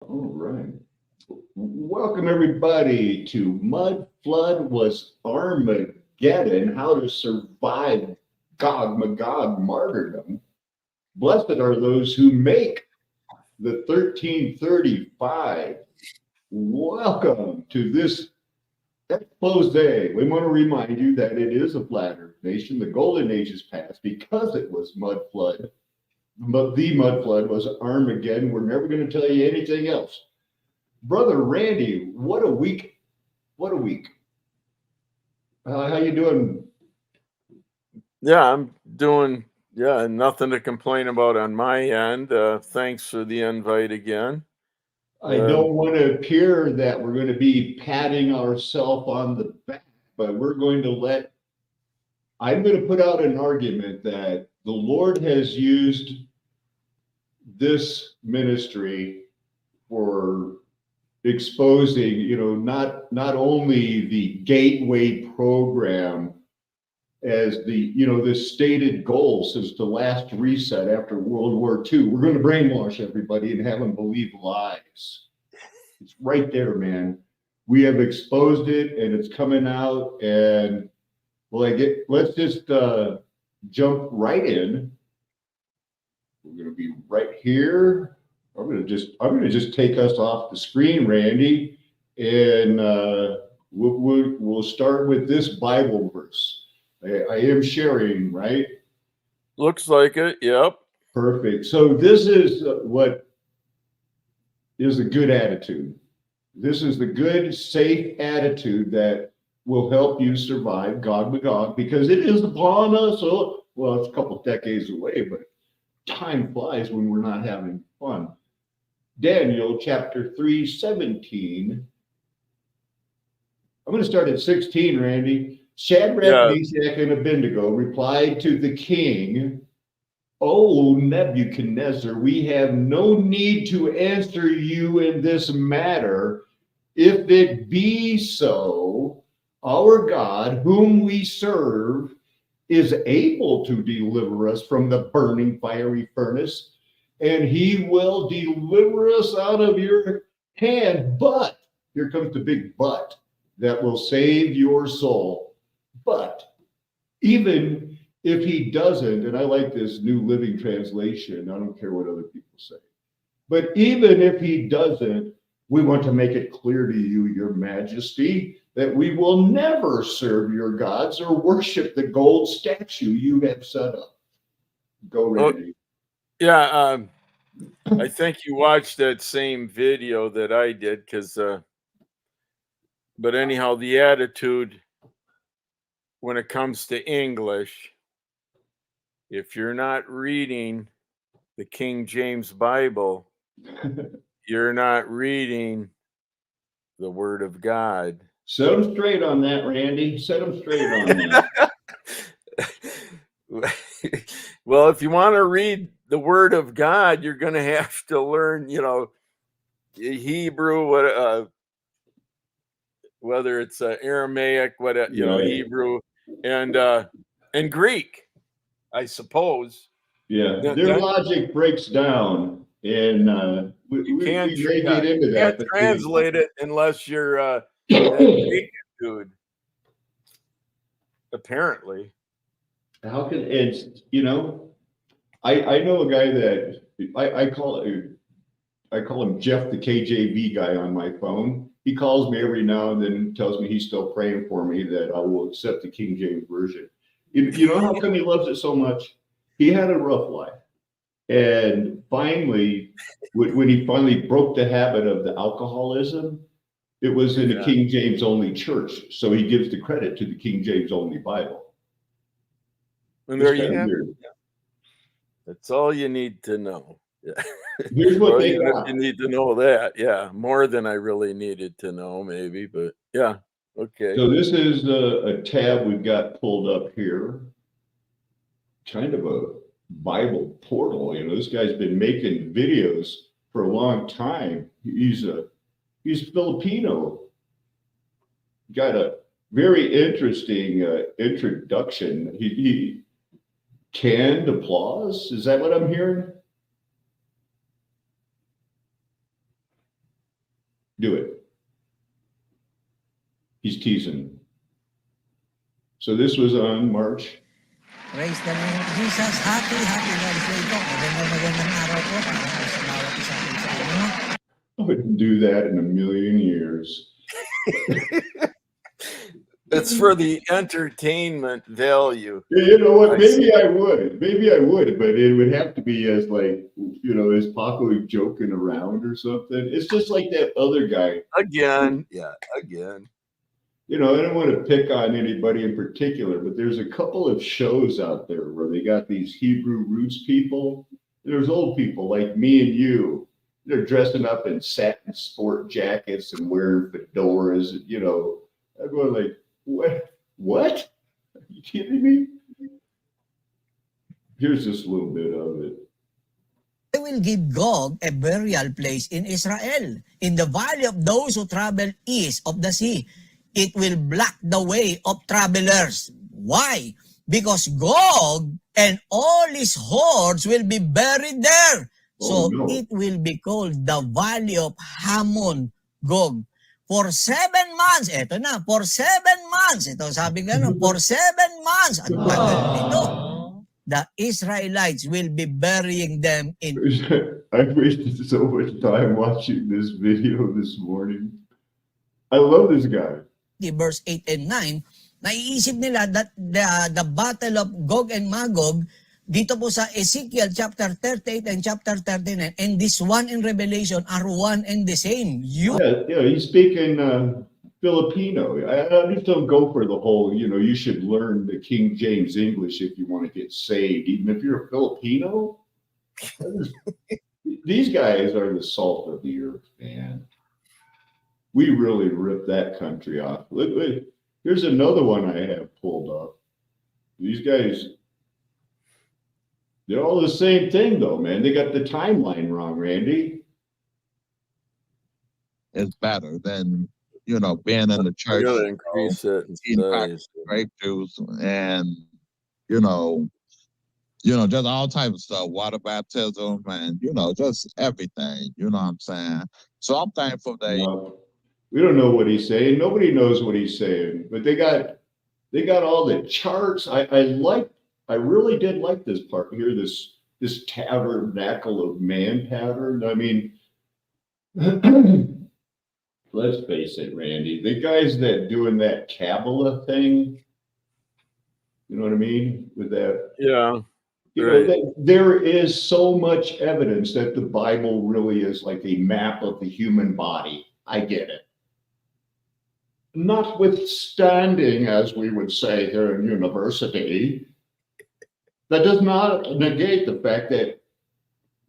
All right. Welcome, everybody, to Mud Flood Was Armageddon, How to Survive Gog Magog Martyrdom. Blessed are those who make the 1335. Welcome to this expose. We want to remind you that it is a flat earth nation. The golden age is past because it was mud flood. But the mud flood was Armageddon. We're never going to tell you anything else. Brother Randy, what a week. What a week. How you doing? Yeah, I'm doing, nothing to complain about on my end. Thanks for the invite again. I don't want to appear that we're going to be patting ourselves on the back, but I'm going to put out an argument that the Lord has used this ministry for exposing, not only the gateway program as the stated goal since the last reset after World War II. We're going to brainwash everybody and have them believe lies. It's right there, man. We have exposed it and it's coming out. And let's just jump right in. We're going to be right here. I'm going to just take us off the screen, Randy, and we'll start with this Bible verse. I am sharing, right? Looks like it. Yep. Perfect. So this is what is a good attitude. This is the good, safe attitude that will help you survive Gog Magog because it is upon us. Oh, well, it's a couple decades away, but time flies when we're not having fun. Daniel chapter 3:17. I'm going to start at 16, Randy. Shadrach, Meshach, and Abednego replied to the king, "O Nebuchadnezzar, we have no need to answer you in this matter. If it be so, our God, whom we serve, is able to deliver us from the burning fiery furnace, and he will deliver us out of your hand. But," here comes the big but, "that will save your soul. But even if he doesn't," and I like this New Living Translation, I don't care what other people say, "but even if he doesn't, we want to make it clear to you, your majesty, that we will never serve your gods or worship the gold statue you have set up." Go, Randy. Yeah, I think you watched that same video that I did, but anyhow, the attitude when it comes to English, if you're not reading the King James Bible, you're not reading the Word of God. Set them straight on that, Randy. Set them straight on that. Well, if you want to read the Word of God, you're going to have to learn, Hebrew, whether it's Aramaic, Hebrew, and Greek, I suppose. Yeah, their logic breaks down, and we can't may get into that. Can't translate it unless you're a Greek dude. Apparently. How can it's I know a guy that I call him Jeff the KJV guy on my phone. He calls me every now and then and tells me he's still praying for me that I will accept the King James version. You know how come he loves it so much? He had a rough life. And finally, when he finally broke the habit of the alcoholism, it was in a King James only church. So he gives the credit to the King James only Bible. And there you have it. That's all you need to know. Yeah. Here's what they got. You need to know that. Yeah. More than I really needed to know, maybe. But yeah. Okay. So this is a tab we've got pulled up here. Kind of a Bible portal. This guy's been making videos for a long time. He's Filipino. Got a very interesting introduction. He canned applause. Is that what I'm hearing? Do it. He's teasing. So this was on March. Praise the name of Jesus. Happy Wednesday po. Magandang araw po para sa bawat isa po sa inyo. I wouldn't do that in a million years. It's for the entertainment value. You know what? Maybe I would, but it would have to be as like, you know, as Paco joking around or something. It's just like that other guy. Again. Yeah, again. You know, I don't want to pick on anybody in particular, but there's a couple of shows out there where they got these Hebrew roots people. There's old people like me and you. They're dressing up in satin sport jackets and wearing fedoras. You know, I'm going like, what? What? Are you kidding me? Here's just a little bit of it. I will give Gog a burial place in Israel, in the valley of those who travel east of the sea. It will block the way of travelers. Why? Because Gog and all his hordes will be buried there. So it will be called the Valley of Hamon Gog. For 7 months, eto na, for 7 months, ito sabi nga, for 7 months, ang tagal nito, the Israelites will be burying them in... I wasted so much time watching this video this morning. I love this guy. Verse 8 and 9, naiisip nila that the battle of Gog and MaGog dito po sa Ezekiel chapter 38 and chapter 39 and this one in Revelation are one and the same. Yeah, he's speaking Filipino. I just don't go for the whole, you know, you should learn the King James English if you want to get saved, even if you're a Filipino. These guys are the salt of the earth, man. We really ripped that country off. Look, here's another one I have pulled up. These guys, they're all the same thing, though, man. They got the timeline wrong, Randy. It's better than, you know, being in the church. Really increase it in size. Grape juice and, you know, just all type of stuff, water baptism and, you know, just everything, you know what I'm saying? So I'm thankful that we don't know what he's saying. Nobody knows what he's saying, but they got all the charts. I really did like this part here, this tabernacle of man pattern. I mean, let's face it, Randy, the guys that doing that Kabbalah thing, you know what I mean? With that. Yeah. You know, there is so much evidence that the Bible really is like a map of the human body. I get it. Notwithstanding, as we would say here in university, that does not negate the fact that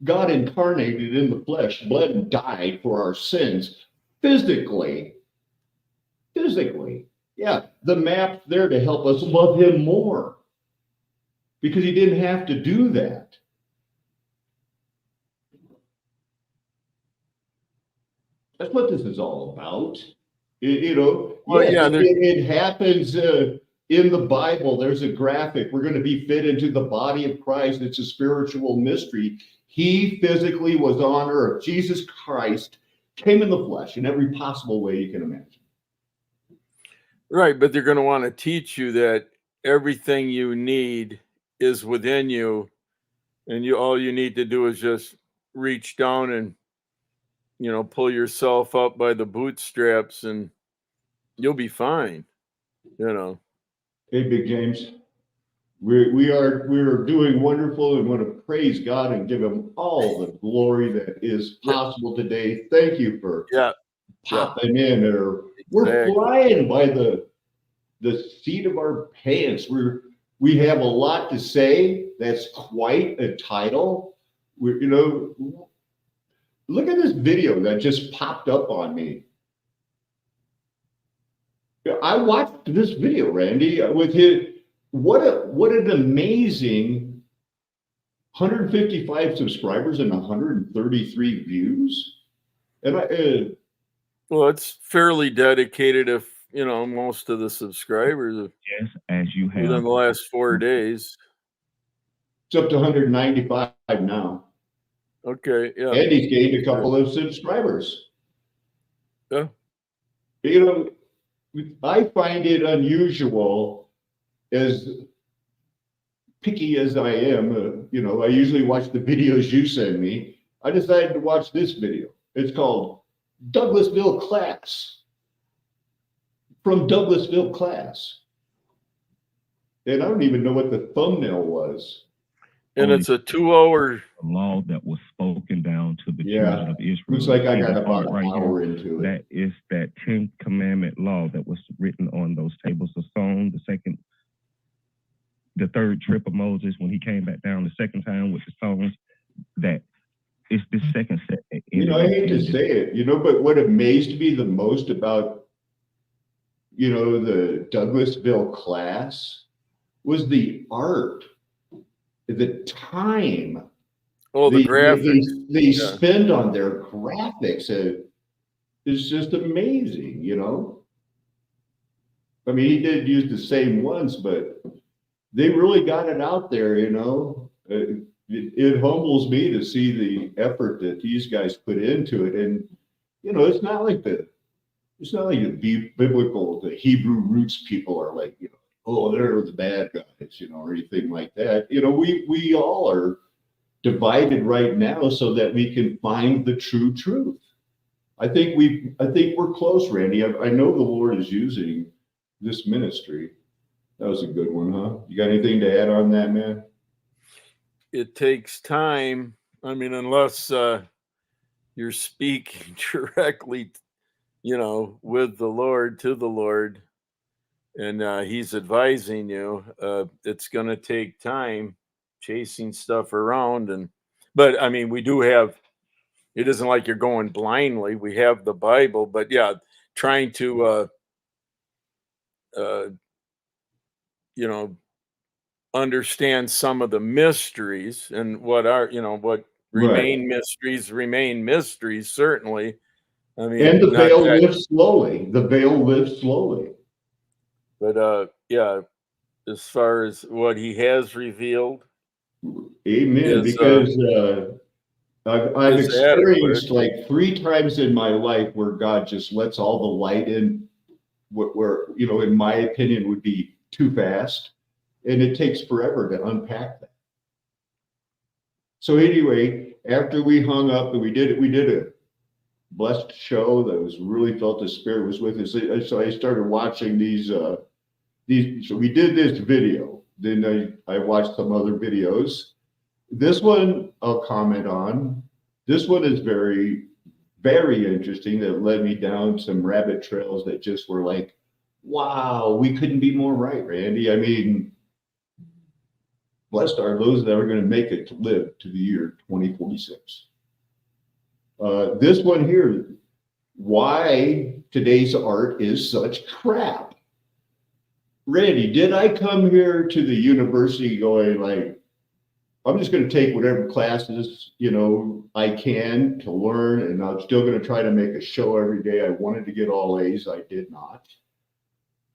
God incarnated in the flesh, bled and died for our sins physically. Yeah, the map's there to help us love him more because he didn't have to do that. That's what this is all about. It happens in the Bible. There's a graphic. We're going to be fit into the body of Christ. It's a spiritual mystery. He physically was on earth. Jesus Christ came in the flesh in every possible way you can imagine. Right, but they're going to want to teach you that everything you need is within you, and all you need to do is just reach down and, you know, pull yourself up by the bootstraps and you'll be fine, you know. Hey, Big James, we are doing wonderful and want to praise God and give him all the glory that is possible today. Thank you for popping in. We're flying by the seat of our pants. We have a lot to say. That's quite a title. Look at this video that just popped up on me. I watched this video, Randy, with his, what an amazing 155 subscribers and 133 views. And well, it's fairly dedicated if, you know, most of the subscribers as you have within the last 4 days. It's up to 195 now. Okay, yeah. And he's gained a couple of subscribers. Yeah. You know, I find it unusual, as picky as I am, you know, I usually watch the videos you send me. I decided to watch this video. It's called Douglasville Class. From Douglasville Class. And I don't even know what the thumbnail was. And it's a 2-hour law that was spoken down to the Yeah. children of Israel. Looks like I See got this about part an hour into it. That is that 10th commandment law that was written on those tables of stone. The third trip of Moses, when he came back down the second time with the stones, that it's the second set. You know, I hate to say it, you know, but what amazed me the most about, you know, the Douglasville Class was the art, the time. Oh, the graphics. They spend on their graphics. It's just amazing, you know. I mean, he did use the same ones, but they really got it out there, you know. It humbles me to see the effort that these guys put into it. And, you know, it's not like the biblical, the Hebrew roots people are like, you know, oh, they're the bad guys, you know, or anything like that. You know, we all are divided right now so that we can find the true truth. I think we're close, Randy. I know the Lord is using this ministry. That was a good one, huh? You got anything to add on that, man? It takes time. I mean, unless you're speaking directly, you know, with the Lord, to the Lord, and he's advising you, it's going to take time chasing stuff around. But I mean, we do have, it isn't like you're going blindly. We have the Bible, but yeah, trying to, you know, understand some of the mysteries and what are, you know, what remain mysteries, certainly. I mean, and the veil lifts slowly. The veil lifts slowly. But yeah, as far as what he has revealed, amen. Because I've experienced like 3 times in my life where God just lets all the light in, where you know, in my opinion, would be too fast, and it takes forever to unpack that. So anyway, after we hung up and we did a blessed show that was really felt the Spirit was with us. So I started watching these. So we did this video. Then I watched some other videos. This one I'll comment on. This one is very, very interesting. That led me down some rabbit trails that just were like, wow, we couldn't be more right, Randy. I mean, blessed are those that are going to make it to live to the year 2046. This one here, why today's art is such crap. Randy, did I come here to the university going like, I'm just going to take whatever classes, you know, I can to learn, and I'm still going to try to make a show every day. I wanted to get all A's. I did not.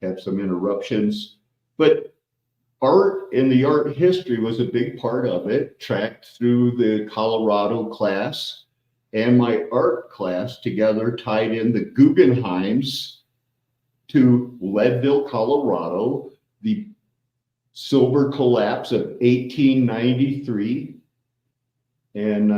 Had some interruptions, but art and the art history was a big part of it, tracked through the Colorado class and my art class together, tied in the Guggenheims to Leadville, Colorado, the silver collapse of 1893. And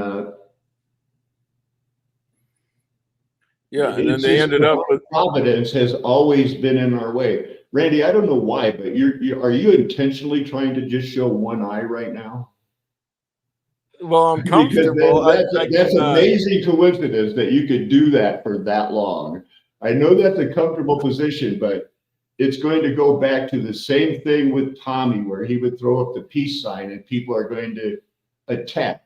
yeah, and then they ended up with Providence has always been in our way. Randy, I don't know why, but are you intentionally trying to just show one eye right now? Well, I'm comfortable. That's amazing coincidence that you could do that for that long. I know that's a comfortable position, but it's going to go back to the same thing with Tommy, where he would throw up the peace sign and people are going to attack.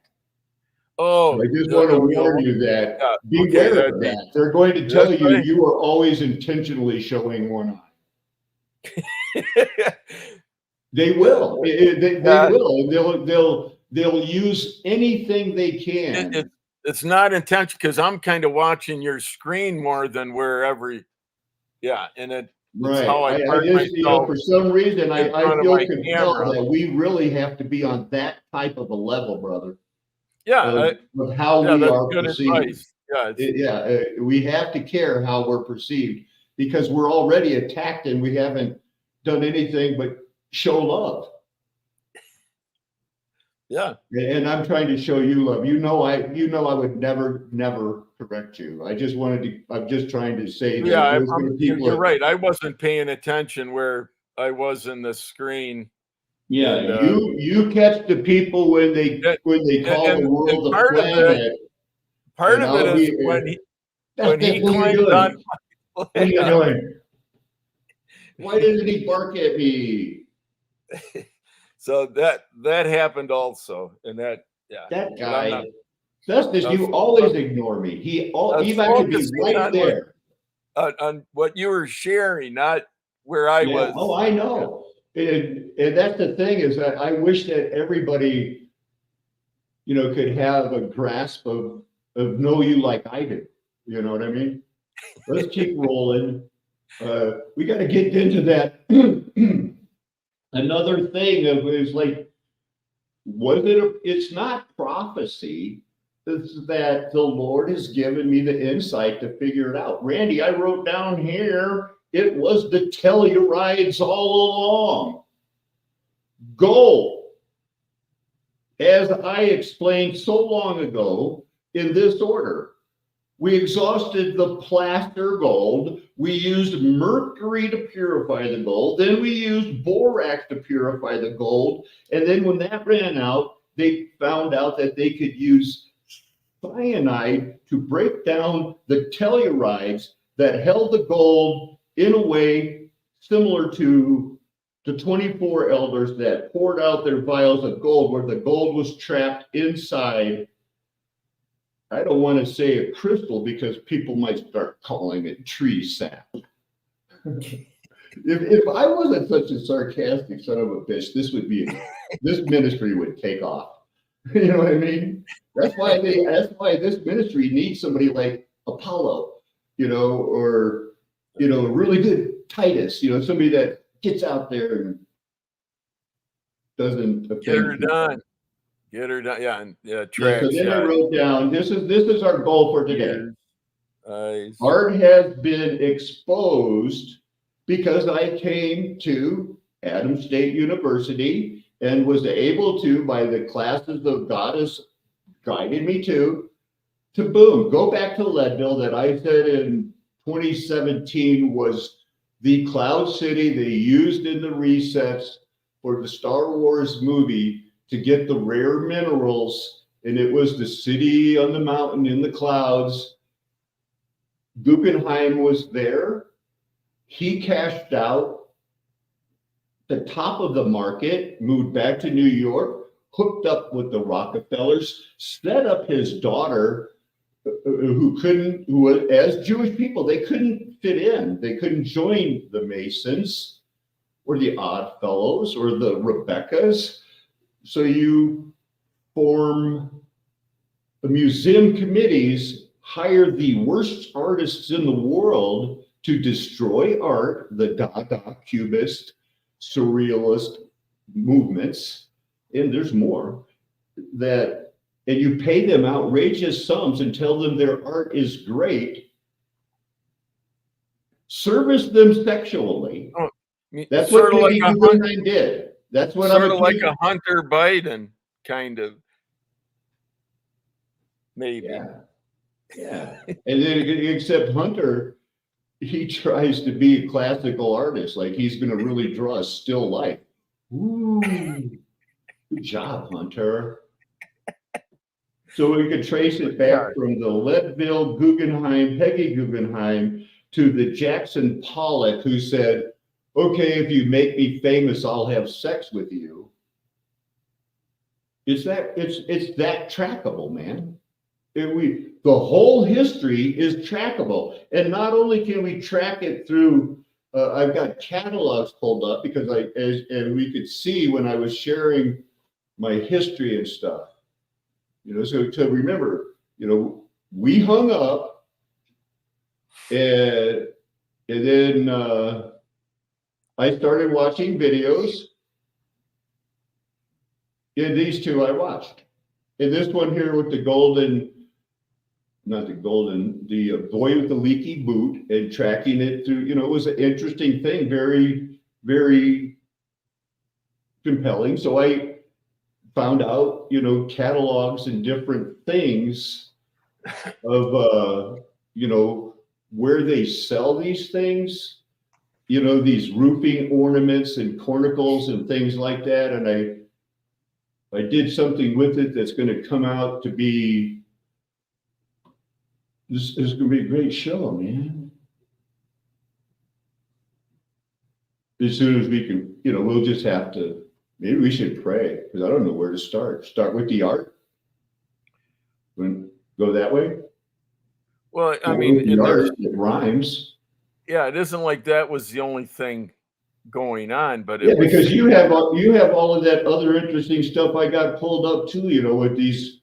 Oh, so I just want to warn you that beware of that. They're going to tell you right. You are always intentionally showing one eye. They will. They will. They'll use anything they can. It's not intentional, because I'm kind of watching your screen more than wherever. Yeah, and it's right. how I just, you know, for some reason, I feel compelled that we really have to be on that type of a level, brother. Yeah, of how we are perceived. We have to care how we're perceived because we're already attacked and we haven't done anything but show love. Yeah. And I'm trying to show you love. I would never correct you. I'm just trying to say that you're right. I wasn't paying attention where I was in the screen. Yeah, and, you catch the people when they call the world the planet. Part of it is when he climbed on. What are you doing? Why didn't he bark at me? So that happened also, and that guy, Justice, you always ignore me. He could be right there on what you were sharing, not where I was. Oh, I know, and that's the thing is that I wish that everybody, could have a grasp of know you like I do. You know what I mean? Let's keep rolling. We got to get into that. Another thing is like, it's not prophecy. It's that the Lord has given me the insight to figure it out. Randy, I wrote down here, it was the Tellurides all along. Gold, as I explained so long ago, in this order. We exhausted the plaster gold. We used mercury to purify the gold. Then we used borax to purify the gold. And then when that ran out, they found out that they could use cyanide to break down the tellurides that held the gold in a way similar to the 24 elders that poured out their vials of gold, where the gold was trapped inside. I don't want to say a crystal because people might start calling it tree sap. If I wasn't such a sarcastic son of a bitch, this ministry would take off. You know what I mean? That's why this ministry needs somebody like Apollo, or a really good Titus, somebody that gets out there and doesn't get her done. Get her done. Yeah. So then I wrote down, this is our goal for today. Eyes. Art has been exposed because I came to Adams State University and was able to, by the classes of God has guided me to boom, go back to Leadville that I said in 2017 was the cloud city they used in the resets for the Star Wars movie to get the rare minerals, and it was the city on the mountain in the clouds. Guggenheim was there. He cashed out the top of the market, moved back to New York, hooked up with the Rockefellers, set up his daughter, who as Jewish people, they couldn't fit in. They couldn't join the Masons or the Oddfellows or the Rebeccas. So you form the museum committees, hire the worst artists in the world to destroy art, the Dada, Cubist, Surrealist movements, and there's more, and you pay them outrageous sums and tell them their art is great. Service them sexually. That's what Guggenheim did. That's what sort of like a Hunter Biden kind of, maybe. Yeah. And then except Hunter, he tries to be a classical artist, like he's going to really draw a still life. Ooh, good job, Hunter. So we could trace it back from the Leadville Guggenheim, Peggy Guggenheim, to the Jackson Pollock, who said, okay, if you make me famous, I'll have sex with you. It's that trackable, man. The whole history is trackable. And not only can we track it through, I've got catalogs pulled up because and we could see when I was sharing my history and stuff, so to remember, we hung up and then, I started watching videos. And these two I watched. And this one here with the golden not the golden, the boy with the leaky boot, and tracking it through, it was an interesting thing, very, very compelling. So I found out, catalogs and different things of, where they sell these things, these roofing ornaments and cornicles and things like that. And I did something with it that's going to come out to be, this is going to be a great show, man. As soon as we can, we'll just have to, maybe we should pray, because I don't know where to start. Start with the art? Go that way? Well, I mean, it rhymes. Yeah, it isn't like that was the only thing going on, but because you have all of that other interesting stuff I got pulled up too, with these,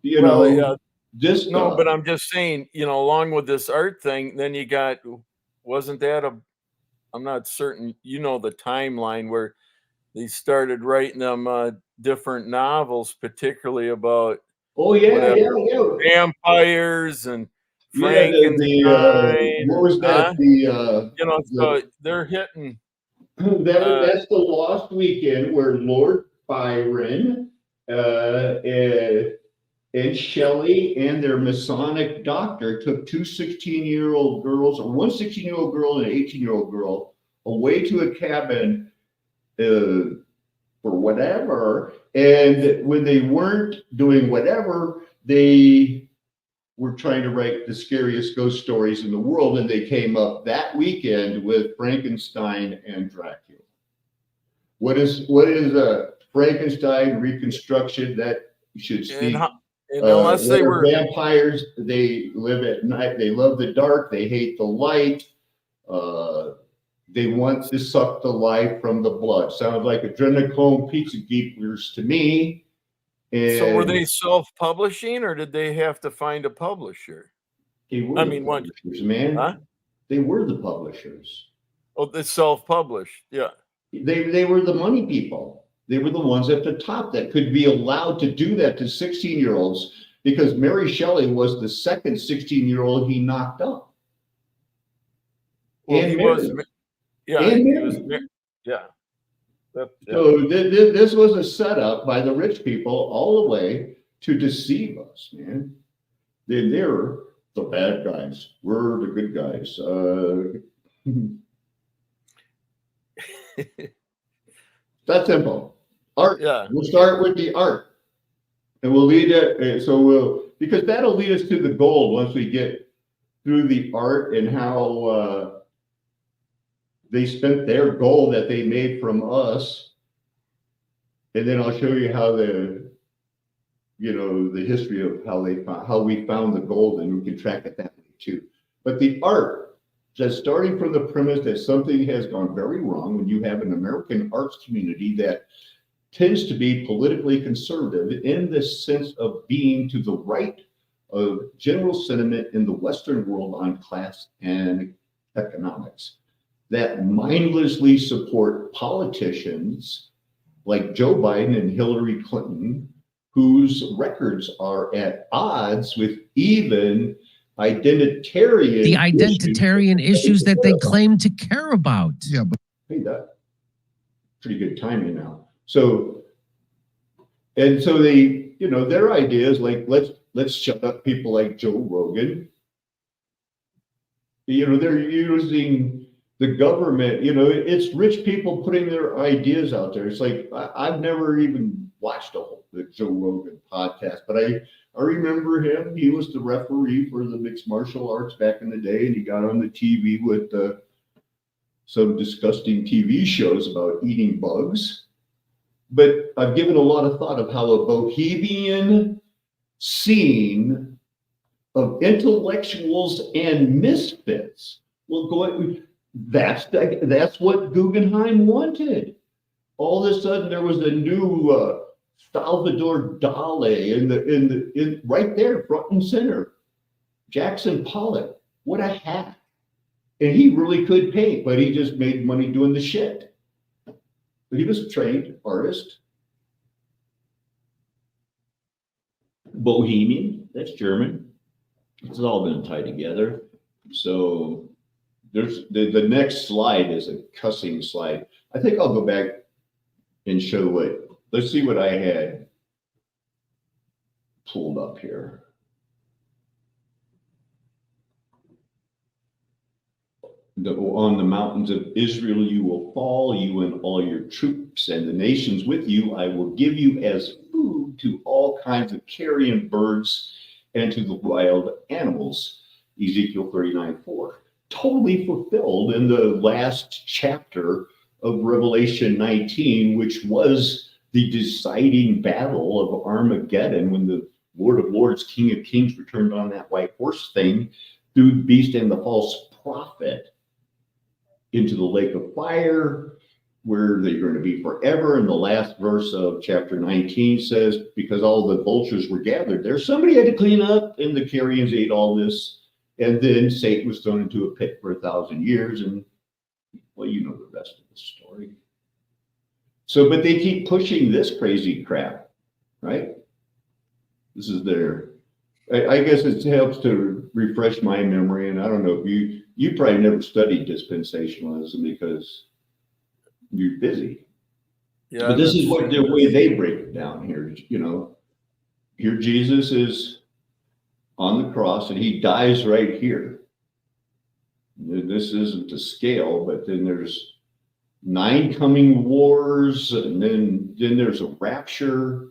this stuff. No, but I'm just saying, along with this art thing, then you got, wasn't that I'm not certain, the timeline where they started writing them different novels, particularly about vampires and Frankenstein. What was that? So they're hitting. That's the Lost Weekend, where Lord Byron and Shelley and their Masonic doctor took two 16-year-old girls, or one 16-year-old girl and an 18-year-old girl, away to a cabin for whatever. And when they weren't doing whatever, they were trying to write the scariest ghost stories in the world. And they came up that weekend with Frankenstein and Dracula. What is a Frankenstein reconstruction that you should see? And unless they were vampires, they live at night. They love the dark. They hate the light. They want to suck the life from the blood. Sounds like adrenochrome pizza geekers to me. And so were they self-publishing, or did they have to find a publisher? They were publishers, man. Huh? They were the publishers. Oh, they self-published. Yeah. They were the money people. They were the ones at the top that could be allowed to do that to 16-year-olds, because Mary Shelley was the second 16-year-old he knocked up. Well, he was, yeah. Yeah. So this was a setup by the rich people all the way to deceive us, man. They're the bad guys. We're the good guys. That's simple. Art. Yeah. We'll start with the art, and we'll lead it. Because that'll lead us to the gold once we get through the art and how they spent their gold that they made from us. And then I'll show you how the history of how we found the gold, and we can track it that way too. But the art, just starting from the premise that something has gone very wrong when you have an American arts community that tends to be politically conservative in the sense of being to the right of general sentiment in the Western world on class and economics, that mindlessly support politicians like Joe Biden and Hillary Clinton, whose records are at odds with even identitarian issues that they claim to care about. Yeah, but hey, that pretty good timing now. So they, their idea is like, let's shut up people like Joe Rogan. They're using the government, it's rich people putting their ideas out there. It's like, I've never even watched the Joe Rogan podcast, but I remember him. He was the referee for the mixed martial arts back in the day, and he got on the TV with some disgusting TV shows about eating bugs. But I've given a lot of thought of how a bohemian scene of intellectuals and misfits will go. That's what Guggenheim wanted. All of a sudden, there was a new Salvador Dali in right there, front and center. Jackson Pollock, what a hack! And he really could paint, but he just made money doing the shit. But he was a trained artist. Bohemian, that's German. It's all been tied together. So there's the next slide is a cussing slide. I think I'll go back and show what, let's see what I had pulled up here. On the mountains of Israel you will fall, you and all your troops, and the nations with you. I will give you as food to all kinds of carrion birds and to the wild animals. Ezekiel 39:4. Totally fulfilled in the last chapter of Revelation 19, which was the deciding battle of Armageddon, when the Lord of Lords, King of Kings returned on that white horse thing through the beast and the false prophet into the lake of fire, where they're going to be forever. And the last verse of chapter 19 says, because all the vultures were gathered there, somebody had to clean up, and the carrions ate all this. And then Satan was thrown into a pit for 1,000 years. And, well, you know the rest of the story. So, but they keep pushing this crazy crap, right? This is their, I guess it helps to refresh my memory. And I don't know if you probably never studied dispensationalism because you're busy. Yeah, but this is what the way they break it down here. You know, here Jesus is on the cross and he dies right here. This isn't to scale, but then there's 9 coming wars, and then there's a rapture.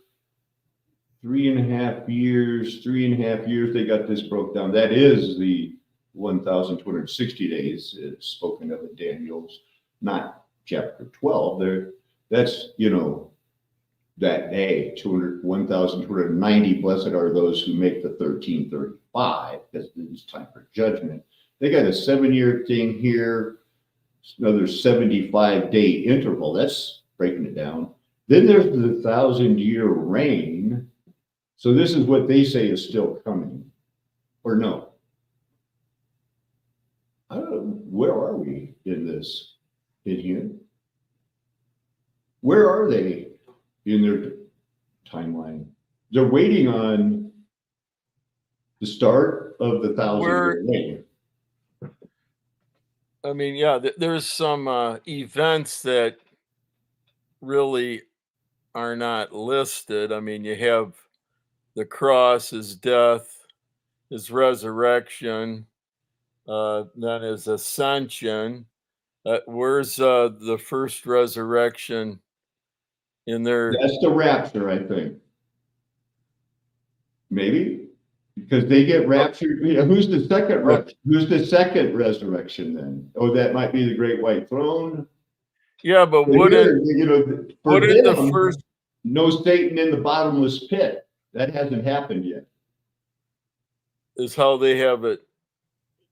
3.5 years, 3.5 years. They got this broke down. That is the 1,260 days it's spoken of in Daniel's, not chapter 12. There, that's, you know, that day, 1,290. Blessed are those who make the 1335, because it's time for judgment. They got a 7-year thing here, another 75-day interval. That's breaking it down. Then there's the 1,000-year reign. So this is what they say is still coming, or no? I don't know. Where are we in this? In here? Where are they in their timeline? They're waiting on the start of the 1,000-year reign. I mean, yeah, there's some events that really are not listed. I mean, you have the cross, his death, his resurrection, then his ascension. Where's the first resurrection in there? That's the rapture, I think. Maybe because they get raptured. You know, who's the second? Who's the second resurrection then? Oh, that might be the Great White Throne. Yeah, but wouldn't you know? For them, the first, no Satan in the bottomless pit. That hasn't happened yet. Is how they have it.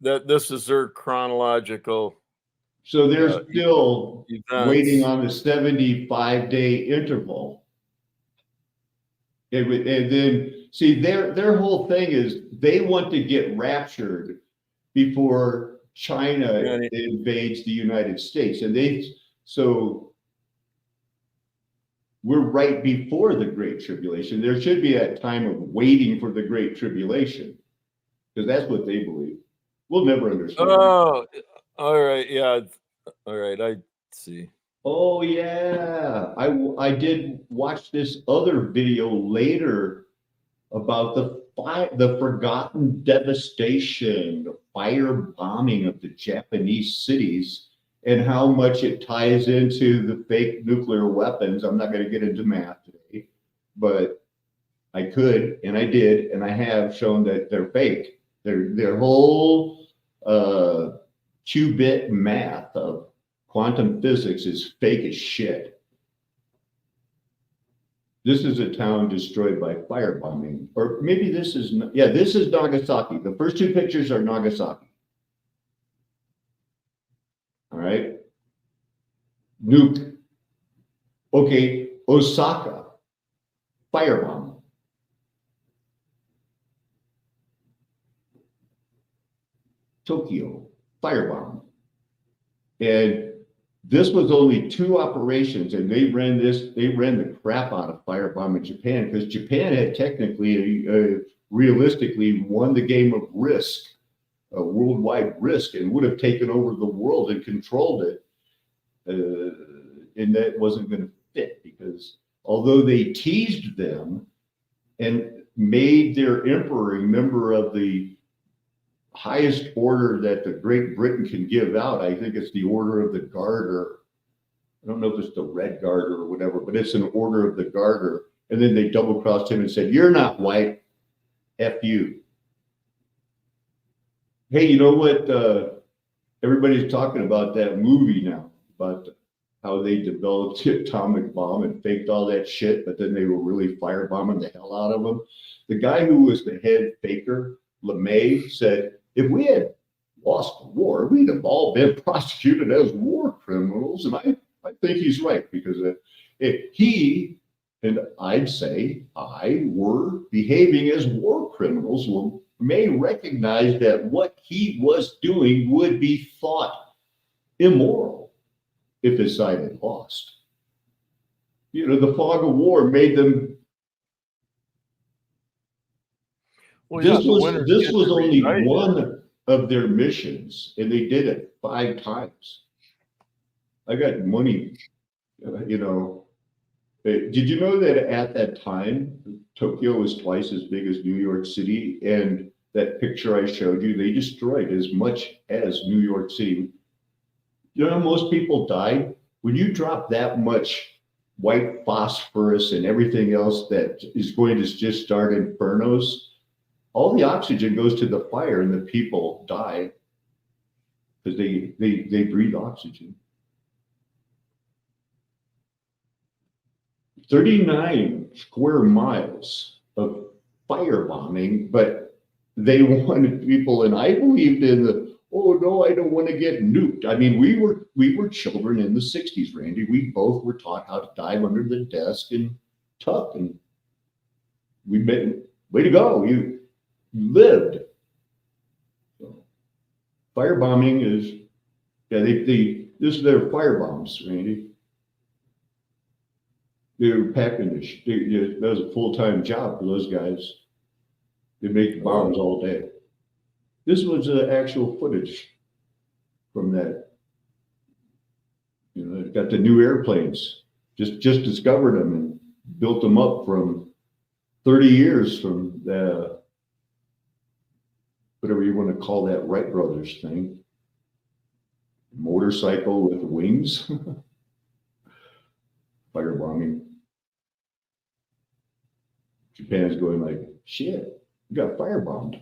That this is their chronological. So they're still waiting on the 75-day interval. And then see their whole thing is they want to get raptured before China invades the United States, and so we're right before the Great Tribulation. There should be a time of waiting for the Great Tribulation, because that's what they believe. We'll never understand. Oh, all right, yeah, all right, I see. Oh yeah, I did watch this other video later about the forgotten devastation, the fire bombing of the Japanese cities, and how much it ties into the fake nuclear weapons. I'm not going to get into math today, but I could, and I did, and I have shown that they're fake. Their whole qubit math of quantum physics is fake as shit. This is a town destroyed by firebombing, or maybe this is, yeah, this is Nagasaki. The first 2 pictures are Nagasaki. All right. Nuke. Okay, Osaka, firebomb. Tokyo, firebomb. And this was only 2 operations, and they ran the crap out of firebomb in Japan, because Japan had technically realistically won the game of Risk, a worldwide Risk, and would have taken over the world and controlled it. And that wasn't going to fit, because although they teased them and made their emperor a member of the highest order that the Great Britain can give out, I think it's the Order of the Garter. I don't know if it's the Red Garter or whatever, but it's an Order of the Garter. And then they double crossed him and said, "You're not white, F you." Hey, you know what? Everybody's talking about that movie now, about how they developed the atomic bomb and faked all that shit, but then they were really firebombing the hell out of them. The guy who was the head faker, LeMay, said, if we had lost the war, we'd have all been prosecuted as war criminals. And I think he's right, because if he and I'd say I were behaving as war criminals, LeMay recognized that what he was doing would be thought immoral if his side had lost. You know, the fog of war made them. Well, This yeah, was only right. one of their missions, and they did it 5 times. I got money, you know. Did you know that at that time, Tokyo was twice as big as New York City? And that picture I showed you, they destroyed as much as New York City. You know, most people died. When you drop that much white phosphorus and everything else that is going to just start infernos, all the oxygen goes to the fire and the people die because they breathe oxygen. 39 square miles of firebombing, but they wanted people, and I believed in the, oh no, I don't want to get nuked. I mean, we were children in the 60s, Randy. We both were taught how to dive under the desk and tuck, and we made, way to go, you lived. So, firebombing is, yeah, this is their firebombs, Randy. They were packing that was a full-time job for those guys. They make the bombs all day. This was actual footage from that. You know, they've got the new airplanes. Just discovered them and built them up from 30 years from the, whatever you want to call that Wright brothers thing. Motorcycle with wings. Firebombing. Japan's going like, shit, we got firebombed.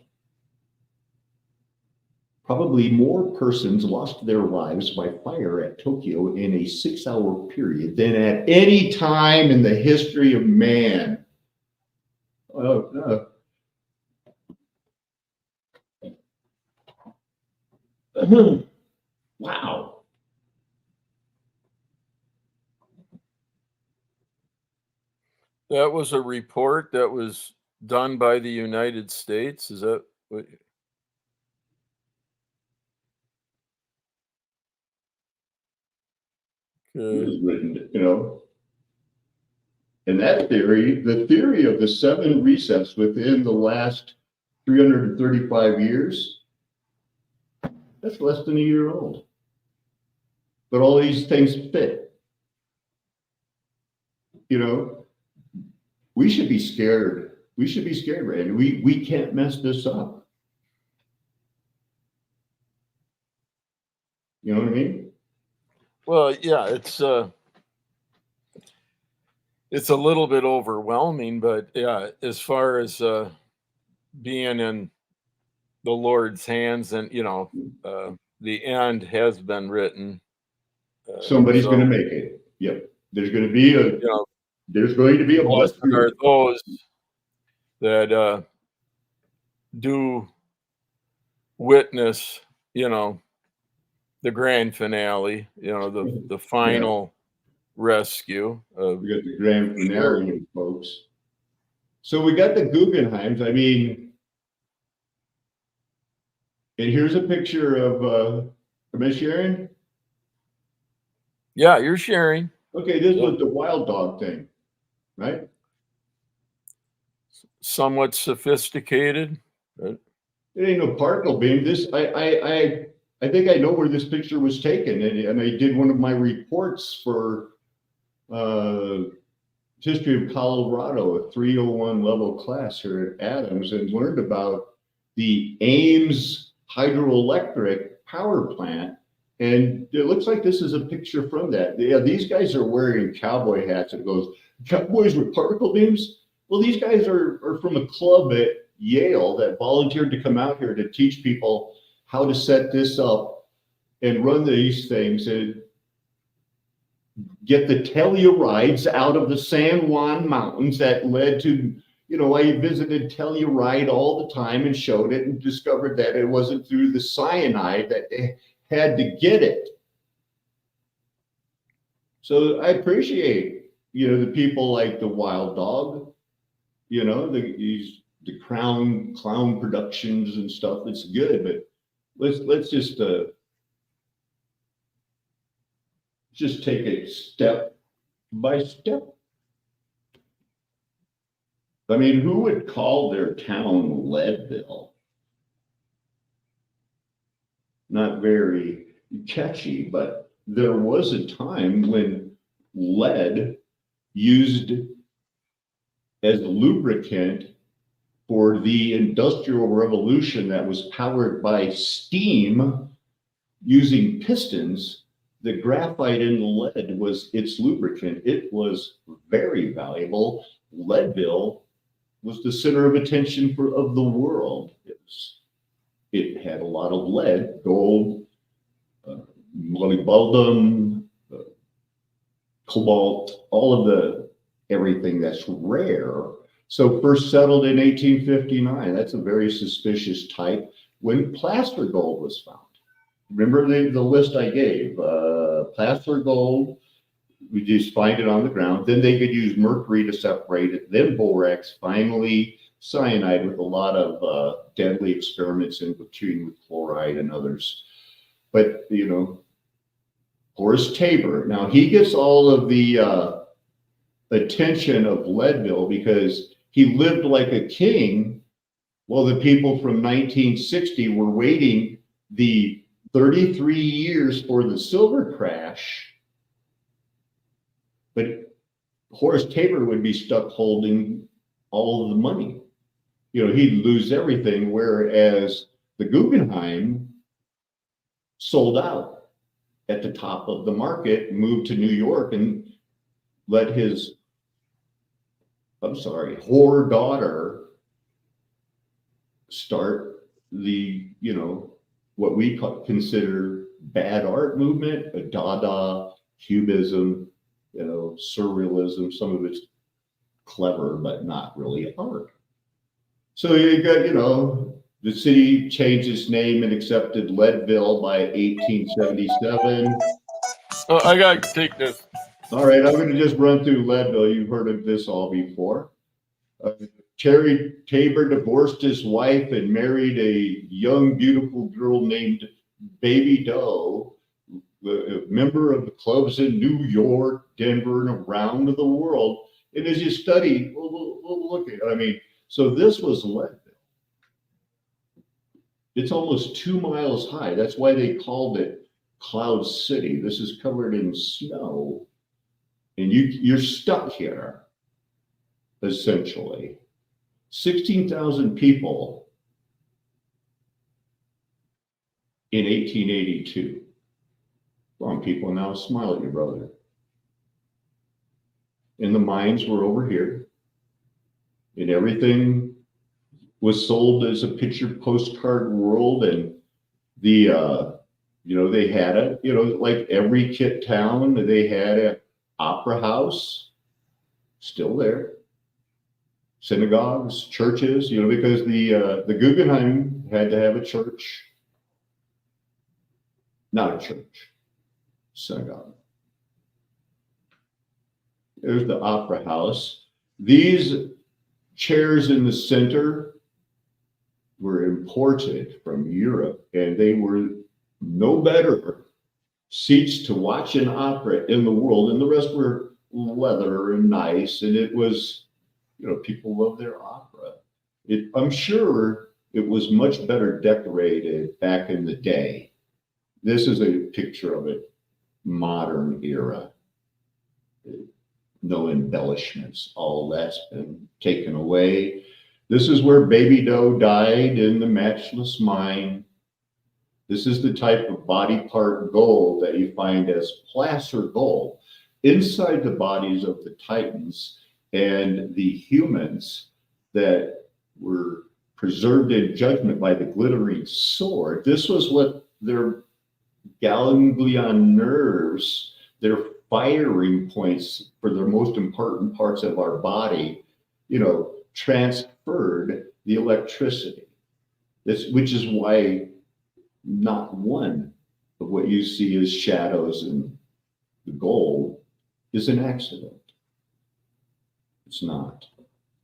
Probably more persons lost their lives by fire at Tokyo in a 6-hour period than at any time in the history of man. Wow. That was a report that was done by the United States. Is that what? It was written, you know. And that theory, the theory of the 7 resets within the last 335 years, that's less than a year old. But all these things fit. You know, we should be scared. We should be scared, Randy. We can't mess this up. You know what I mean? Well, yeah, it's a little bit overwhelming, but yeah, as far as being in the Lord's hands, and you know, the end has been written. Somebody's going to make it. Yep. There's going to be a. You know, there's going to be a blessed are those that do witness, you know, the grand finale, you know, the final rescue. We got the grand finale, folks. So we got the Guggenheims. I mean, and here's a picture of, am I sharing? Yeah, you're sharing. Okay, this was the wild dog thing, right? somewhat sophisticated. It ain't no particle beam. This, I think I know where this picture was taken, and I did one of my reports for History of Colorado, a 301 level class here at Adams, and learned about the Ames hydroelectric power plant. And it looks like this is a picture from that. Yeah, these guys are wearing cowboy hats. It goes, cowboys with particle beams? Well, these guys are from a club at Yale that volunteered to come out here to teach people how to set this up and run these things and get the Tellurides out of the San Juan Mountains that led to, you know, I visited Telluride all the time and showed it and discovered that it wasn't through the cyanide that they had to get it. So I appreciate, you know, the people like the Wild Dog, you know, the clown productions and stuff. It's good, but let's just take it step by step. I mean, who would call their town Leadville? Not very catchy, but there was a time when lead used as a lubricant for the Industrial Revolution that was powered by steam using pistons. The graphite in the lead was its lubricant. It was very valuable. Leadville was the center of attention of the world. It had a lot of lead, gold, molybdenum, cobalt, all of everything that's rare. So first settled in 1859. That's a very suspicious type when placer gold was found. Remember the list I gave, placer gold, we just find it on the ground. Then they could use mercury to separate it, then borax, finally cyanide with a lot of deadly experiments in between with chloride and others. But, you know, Horace Tabor, now he gets all of the attention of Leadville because he lived like a king while the people from 1960 were waiting the 33 years for the silver crash. But Horace Tabor would be stuck holding all of the money. You know, he'd lose everything, whereas the Guggenheim sold out at the top of the market, moved to New York, and let his, whore daughter start the, you know, what we consider bad art movement, a Dada, Cubism, you know, surrealism. Some of it's clever, but not really art. So you got, you know, the city changed its name and accepted Leadville by 1877. Oh, I got to take this. All right, I'm going to just run through Leadville. You've heard of this all before. Terry Tabor divorced his wife and married a young, beautiful girl named Baby Doe, a member of the clubs in New York, Denver, and around the world. And as you study, we'll look at, I mean, so this was Leadville. It's almost 2 miles high. That's why they called it Cloud City. This is covered in snow, and you're stuck here, essentially. 16,000 people in 1882. Come on, people, now smile at your brother. And the mines were over here, and everything was sold as a picture postcard world. And the, you know, they had it, you know, like every kit town, they had an opera house, still there. Synagogues, churches, you know, because the Guggenheim had to have a church, not a church, synagogue. There's the opera house. These chairs in the center were imported from Europe, and they were no better seats to watch an opera in the world, and the rest were leather and nice, and it was people love their opera. I'm sure it was much better decorated back in the day. This is a picture of it, modern era. No embellishments. All that's been taken away. This is where Baby Doe died in the matchless mine. This is the type of body part gold that you find as placer gold inside the bodies of the Titans and the humans that were preserved in judgment by the glittering sword. This was what their ganglion nerves, their firing points for the most important parts of our body, transferred the electricity. Which is why not one of what you see as shadows and the gold is an accident. It's not.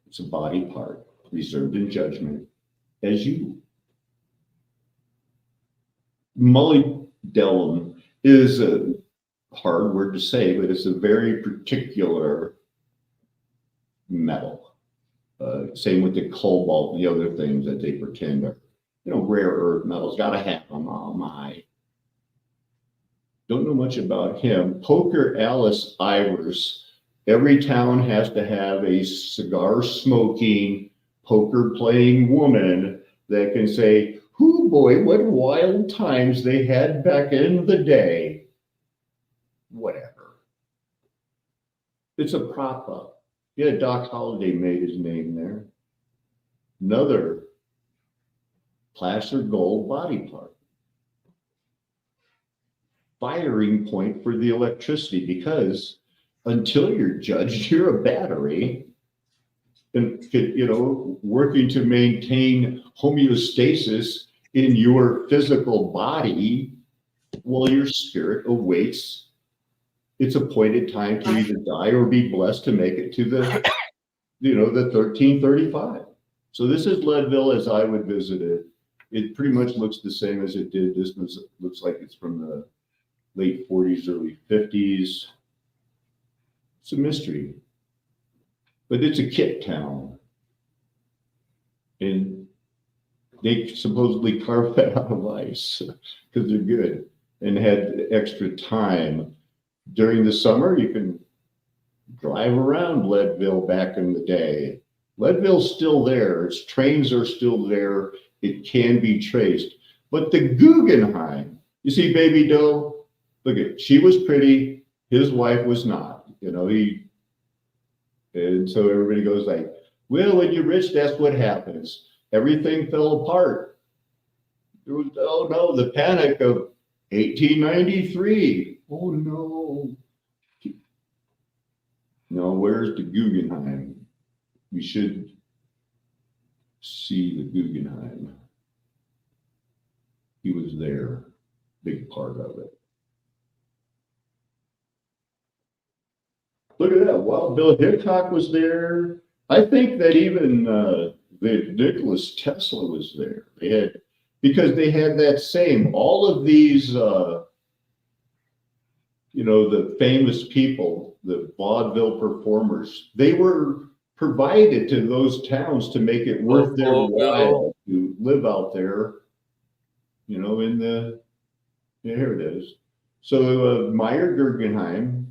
It's a body part reserved in judgment as you. Martyrdom is a hard word to say, but it's a very particular metal. Same with the cobalt and the other things that they pretend are, rare earth metals. Gotta have them. Oh my. Don't know much about him. Poker Alice Ivers. Every town has to have a cigar smoking, poker playing woman that can say, "Hoo boy, what wild times they had back in the day." Whatever. It's a prop up. Yeah, Doc Holliday made his name there. Another placer gold body part. Firing point for the electricity, because until you're judged, you're a battery, and working to maintain homeostasis in your physical body while your spirit awaits its appointed time to either die or be blessed to make it to the 1335. So this is Leadville as I would visit it. It pretty much looks the same as it did. This looks like it's from the late 40s, early 50s. It's a mystery, but it's a kit town, and they supposedly carved that out of ice because they're good and had extra time. During the summer, you can drive around Leadville back in the day. Leadville's still there. Its trains are still there. It can be traced. But the Guggenheim, you see Baby Doe? Look at, she was pretty. His wife was not. And so everybody goes like, well, when you're rich, that's what happens. Everything fell apart. There was, oh no, the panic of 1893. Oh no. No, where's the Guggenheim? We should see the Guggenheim. He was there, big part of it. Look at that. Wild Bill Hickok was there. I think that even Nicholas Tesla was there. Because they had that same, all of these, the famous people, the vaudeville performers, they were provided to those towns to make it worth their while to live out there, in the, here it is. So Meyer Guggenheim,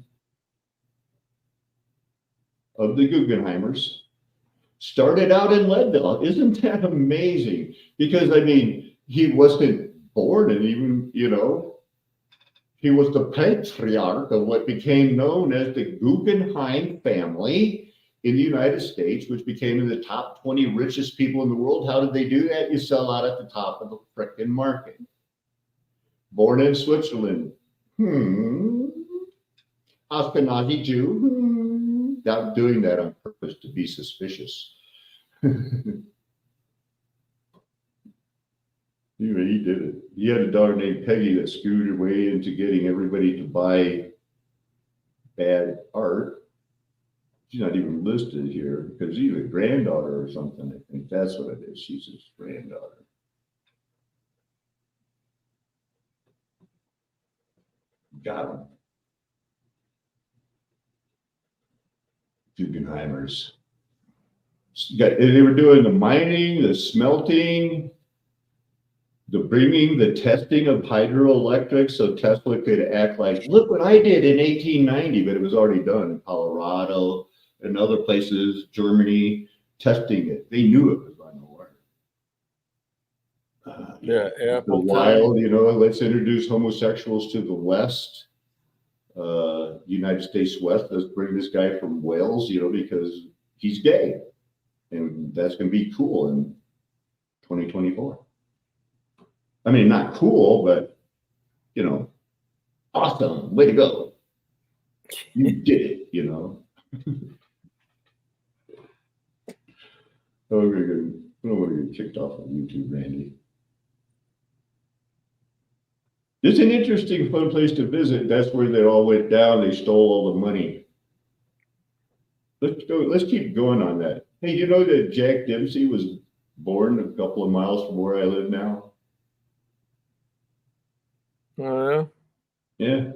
of the Guggenheimers, started out in Leadville. Isn't that amazing? Because he wasn't born and even, he was the patriarch of what became known as the Guggenheim family in the United States, which became in the top 20 richest people in the world. How did they do that? You sell out at the top of the frickin' market. Born in Switzerland. Ashkenazi Jew. Not doing that on purpose to be suspicious. Anyway, he did it. He had a daughter named Peggy that screwed her way into getting everybody to buy bad art. She's not even listed here because she's a granddaughter or something. I think that's what it is. She's his granddaughter. Got him. Guggenheimers. They were doing the mining, the smelting, the bringing, the testing of hydroelectric, so Tesla could act like, look what I did in 1890, but it was already done in Colorado and other places, Germany, testing it. They knew it was on the water. For a while, let's introduce homosexuals to the West, United States West. Let's bring this guy from Wales, because he's gay. And that's going to be cool in 2024. I mean, not cool, but, awesome. Way to go. You did it, I don't want to get kicked off of YouTube, Randy. It's an interesting, fun place to visit. That's where they all went down. They stole all the money. Let's go. Let's keep going on that. Hey, you know that Jack Dempsey was born a couple of miles from where I live now? Yeah.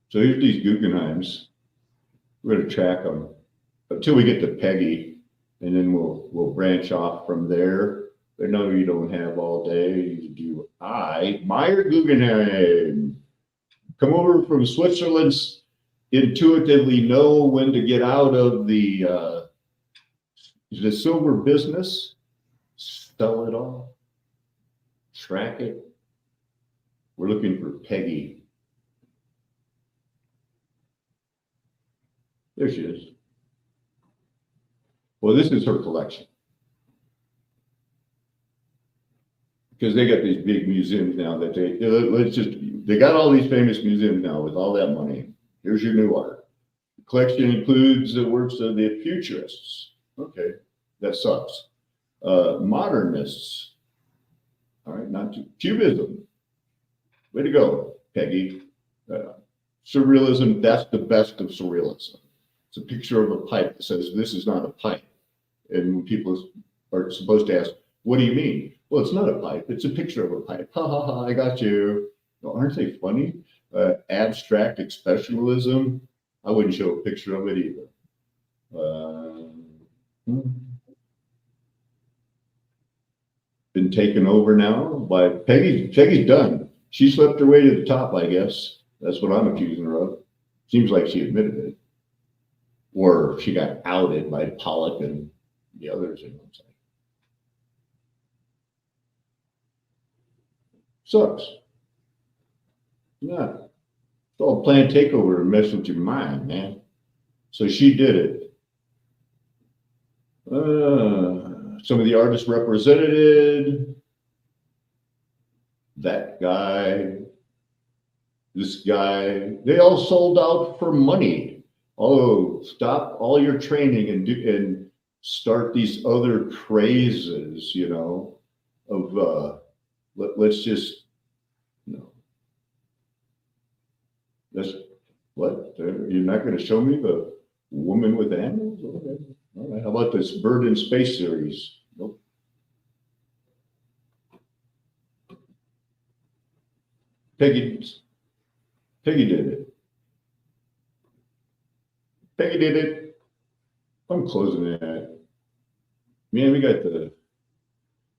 So here's these Guggenheims. We're going to track them until we get to Peggy, and then we'll branch off from there. But no, you don't have all day. You do Meyer Guggenheim. Come over from Switzerland, intuitively know when to get out of the silver business, sell it all, track it. We're looking for Peggy. There she is. Well, this is her collection. Because they got these big museums now that they got all these famous museums now with all that money. Here's your new art. The collection includes the works of the Futurists. Okay, that sucks. Modernists. All right, Cubism. Way to go, Peggy. Surrealism, that's the best of surrealism. It's a picture of a pipe that says, this is not a pipe. And when people are supposed to ask, what do you mean? Well, it's not a pipe, it's a picture of a pipe. Ha ha ha, I got you. Well, aren't they funny? Abstract expressionism, I wouldn't show a picture of it either. Been taken over now by Peggy's done. She slept her way to the top, I guess. That's what I'm accusing her of. Seems like she admitted it. Or she got outed by Pollock and the others. Sucks. Yeah. It's all planned takeover to mess with your mind, man. So she did it. Some of the artists represented. That guy. This guy. They all sold out for money. Oh, stop all your training and start these other crazes, of let's just, that's what? You're not going to show me the woman with animals? Okay. All right. How about this Bird in Space series? Nope. Peggy did it. Peggy did it. I'm closing that. Man, we got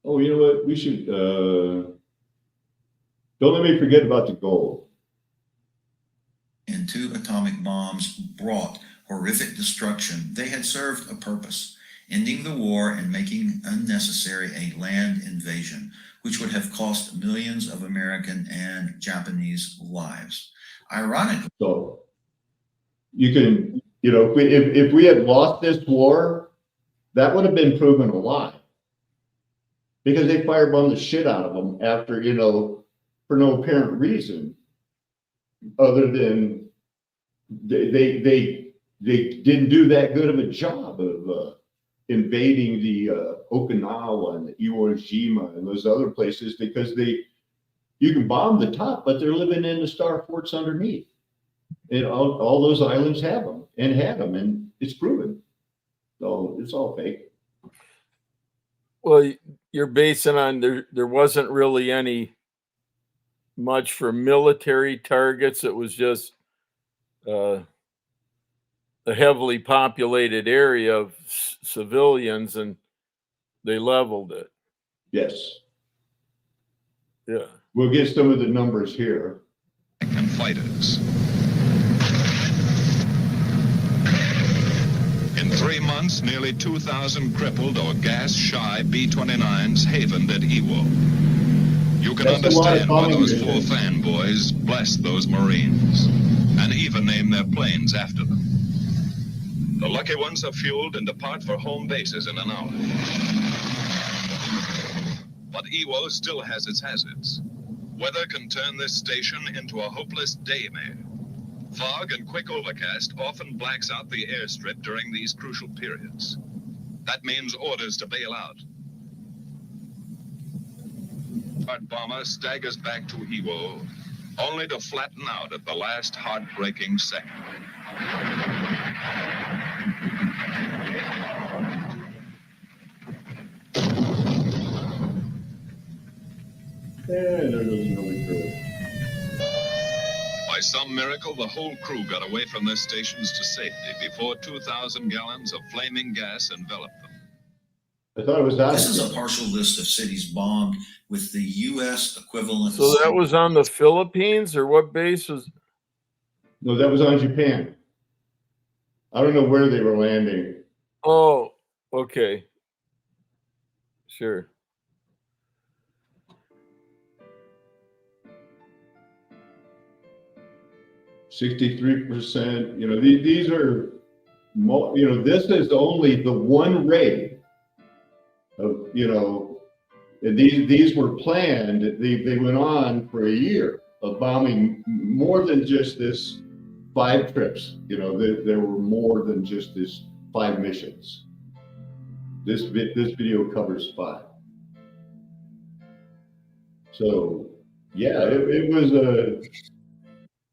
oh, you know what? We should, don't let me forget about the gold. And 2 atomic bombs brought horrific destruction. They had served a purpose, ending the war and making unnecessary a land invasion, which would have cost millions of American and Japanese lives. Ironically, so you can, if we had lost this war, that would have been proven a lie. Because they firebombed the shit out of them after, for no apparent reason, other than they didn't do that good of a job of invading the Okinawa and the Iwo Jima and those other places, because you can bomb the top, but they're living in the star forts underneath. And all those islands have them and had them, and it's proven. So it's all fake. Well, you're basing on there wasn't really any much for military targets. It was just a heavily populated area of civilians, and they leveled it. Yes. Yeah. We'll get some of the numbers here. And fighters. In 3 months, nearly 2,000 crippled or gas-shy B-29s havened at Iwo. You can understand why those four fanboys blessed those Marines and even named their planes after them. The lucky ones are fueled and depart for home bases in an hour. But Iwo still has its hazards. Weather can turn this station into a hopeless daymare. Fog and quick overcast often blacks out the airstrip during these crucial periods. That means orders to bail out. Our bomber staggers back to Iwo, only to flatten out at the last heartbreaking second. And there goes another crew. By some miracle, the whole crew got away from their stations to safety before 2,000 gallons of flaming gas enveloped them. I thought it was This is a partial list of cities bombed with the U.S. equivalent. So that was on the Philippines, or what base was? No, that was on Japan. I don't know where they were landing. Oh, okay. Sure. %63%. You know, these are, you know, this is only the one raid of, you know, and these were planned. They went on for a year of bombing more than just this 5 trips. You know, there were more than just this 5 missions. This video covers 5. So yeah, it was a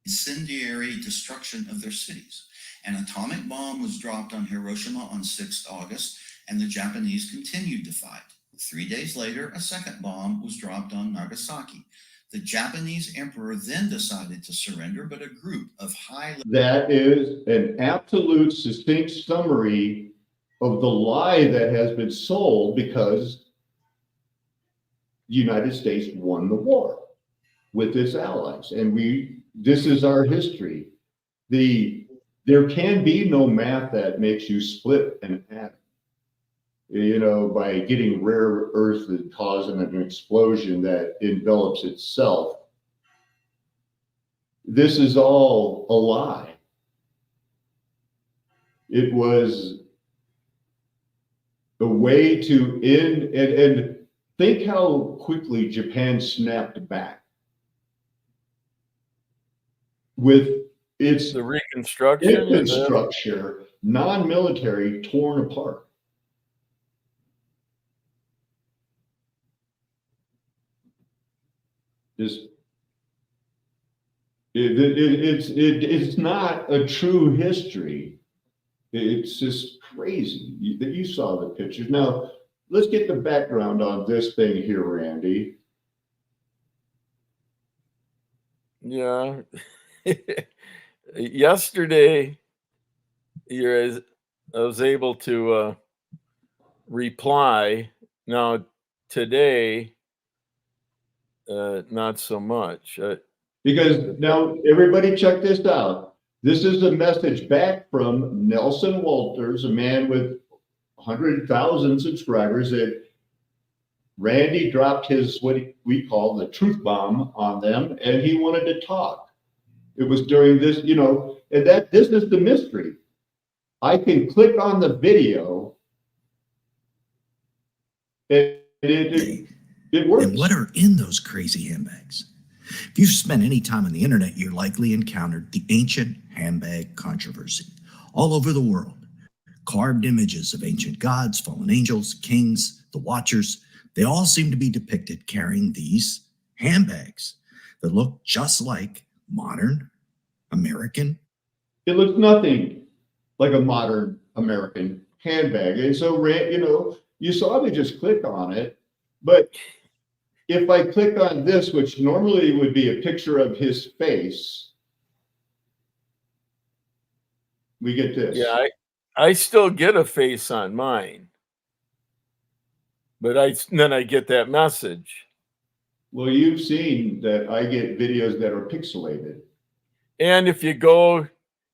incendiary destruction of their cities. An atomic bomb was dropped on Hiroshima on 6th August, and the Japanese continued to fight. 3 days later, a second bomb was dropped on Nagasaki. The Japanese emperor then decided to surrender, but a group of that is an absolute succinct summary of the lie that has been sold, because the United States won the war with its allies, and this is our history. There can be no math that makes you split an atom, you know, by getting rare earth that causes an explosion that envelops itself. This is all a lie. It was a way to end, and think how quickly Japan snapped back with its the reconstruction, infrastructure, non-military, torn apart. It's not a true history. It's just crazy that you saw the pictures. Now, let's get the background on this thing here, Randy. Yeah. Yesterday, I was able to reply. Now, today, not so much. Because now, everybody check this out. This is a message back from Nelson Walters, a man with 100,000 subscribers, that Randy dropped his, what we call the truth bomb on them, and he wanted to talk. It was during this, you know, and this is the mystery. I can click on the video, and it works. And what are in those crazy handbags? If you've spent any time on the internet, you're likely encountered the ancient handbag controversy. All over the world, carved images of ancient gods, fallen angels, kings, the Watchers, they all seem to be depicted carrying these handbags that look just like modern American. It looks nothing like a modern American handbag. And so, you know, you saw me just click on it, but if I click on this, which normally would be a picture of his face, we get this. Yeah, I still get a face on mine, but then I get that message. Well, you've seen that I get videos that are pixelated. And if you go,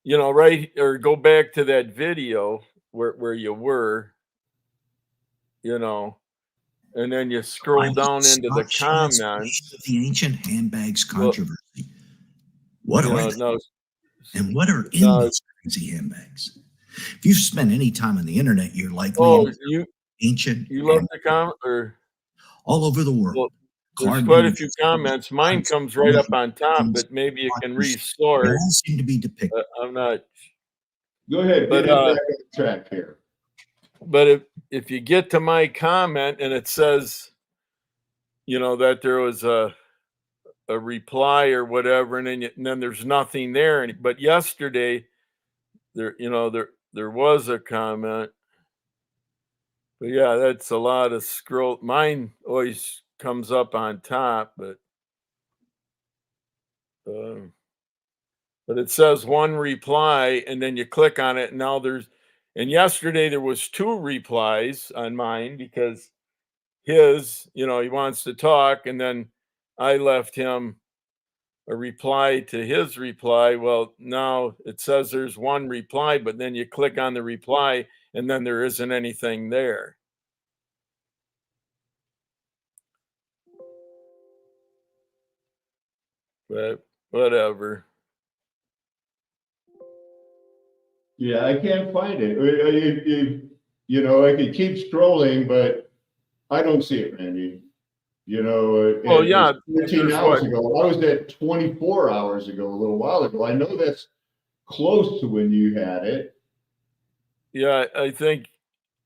right, or go back to that video where you were, and then you scroll down into the comments. The ancient handbags Well, controversy. What are they? no, And what are in no, these crazy handbags? If you've spent any time on the internet, you're likely ancient you left handbags the comment, or all over the world. well, there's Carved quite a few images, comments. Mine comes right up on top, but maybe you can They resort. all seem to be depicted. I'm not. Go ahead, But get it back on track here. But if you get to my comment and it says, that there was a reply or whatever, and then there's nothing there. But yesterday, there was a comment. But yeah, that's a lot of scroll. Mine always comes up on top, but it says one reply, and then you click on it, and now and yesterday there was 2 replies on mine because his, he wants to talk, and then I left him a reply to his reply. Well, now it says there's 1 reply, but then you click on the reply, and then there isn't anything there. But whatever. Yeah, I can't find it. I could keep scrolling, but I don't see it, Randy. Well, yeah, 13 hours ago. I was at 24 hours ago, a little while ago. I know that's close to when you had it. Yeah, I think,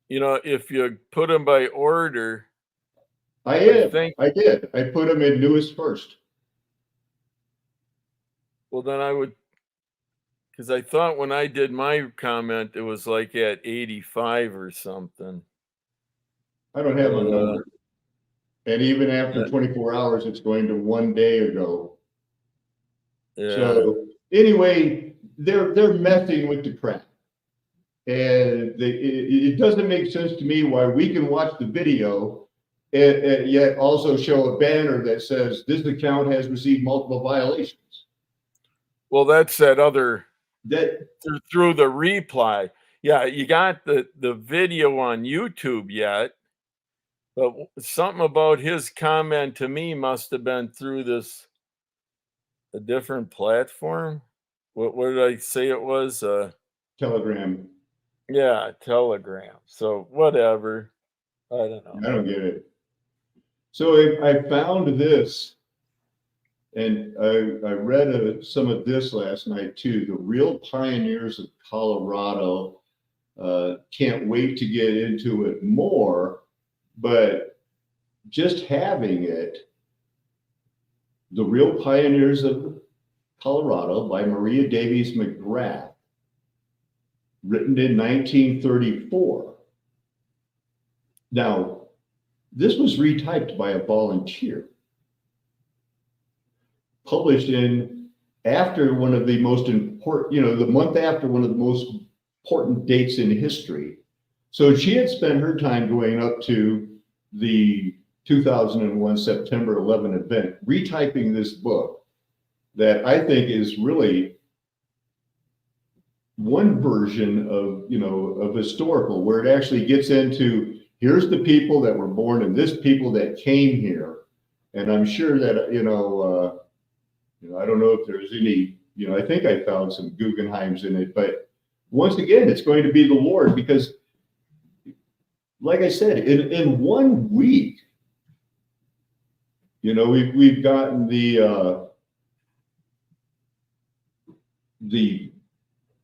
if you put them by order. I did. I put them in newest first. Well, then I would, because I thought when I did my comment, it was like at 85 or something. I don't have a number. And even after 24 hours, it's going to 1 day ago. Yeah. So anyway, they're messing with the crap. And it doesn't make sense to me why we can watch the video and yet also show a banner that says this account has received multiple violations. Well, that's that other through the reply. Yeah, you got the video on YouTube yet, but something about his comment to me must have been through a different platform. What did I say it was? Telegram. Yeah, Telegram. So whatever. I don't know. I don't get it. So I found this, and I read some of this last night too. The Real Pioneers of Colorado. Can't wait to get into it more, but just having it, The Real Pioneers of Colorado by Maria Davies McGrath, written in 1934. Now, this was retyped by a volunteer, published after one of the most important, the month after one of the most important dates in history. So she had spent her time going up to the 2001 September 11 event, retyping this book that I think is really one version of historical, where it actually gets into, here's the people that were born and this people that came here. And I'm sure that, I don't know if there's any, I think I found some Guggenheims in it, but once again, it's going to be the Lord, because like I said, in 1 week, we've gotten the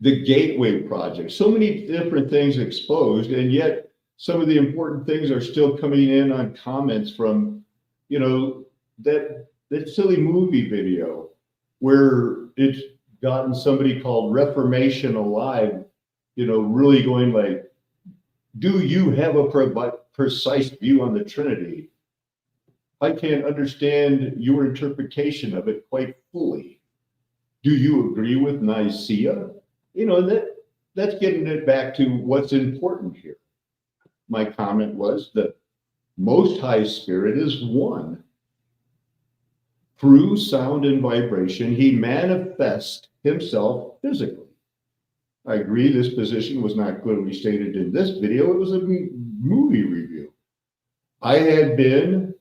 Gateway Project, so many different things exposed, and yet some of the important things are still coming in on comments from, that silly movie video where it's gotten somebody called Reformation Alive, really going like, do you have a precise view on the Trinity? I can't understand your interpretation of it quite fully. Do you agree with Nicaea? that's getting it back to what's important here. My comment was the Most High Spirit is one. Through sound and vibration, he manifests himself physically. I agree this position was not clearly stated in this video. It was a movie review. I had been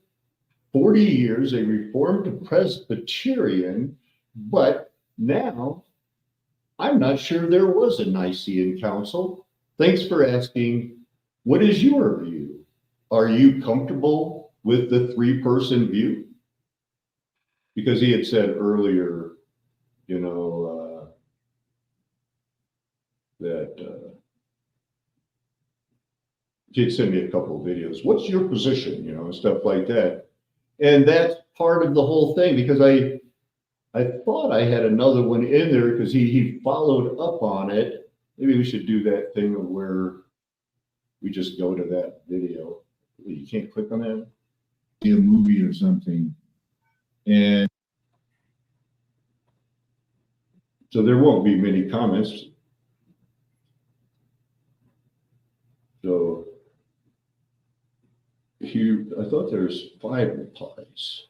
40 years a Reformed Presbyterian, but now I'm not sure there was a Nicene Council. Thanks for asking. What is your view? Are you comfortable with the three-person view? Because he had said earlier, you know, that he'd send me a couple of videos. What's your position, you know, and stuff like that. And that's part of the whole thing, because I thought I had another one in there because he followed up on it. Maybe we should do that thing where we just go to that video. You can't click on that. See a movie or something. And so there won't be many comments. So I thought there's 5 replies.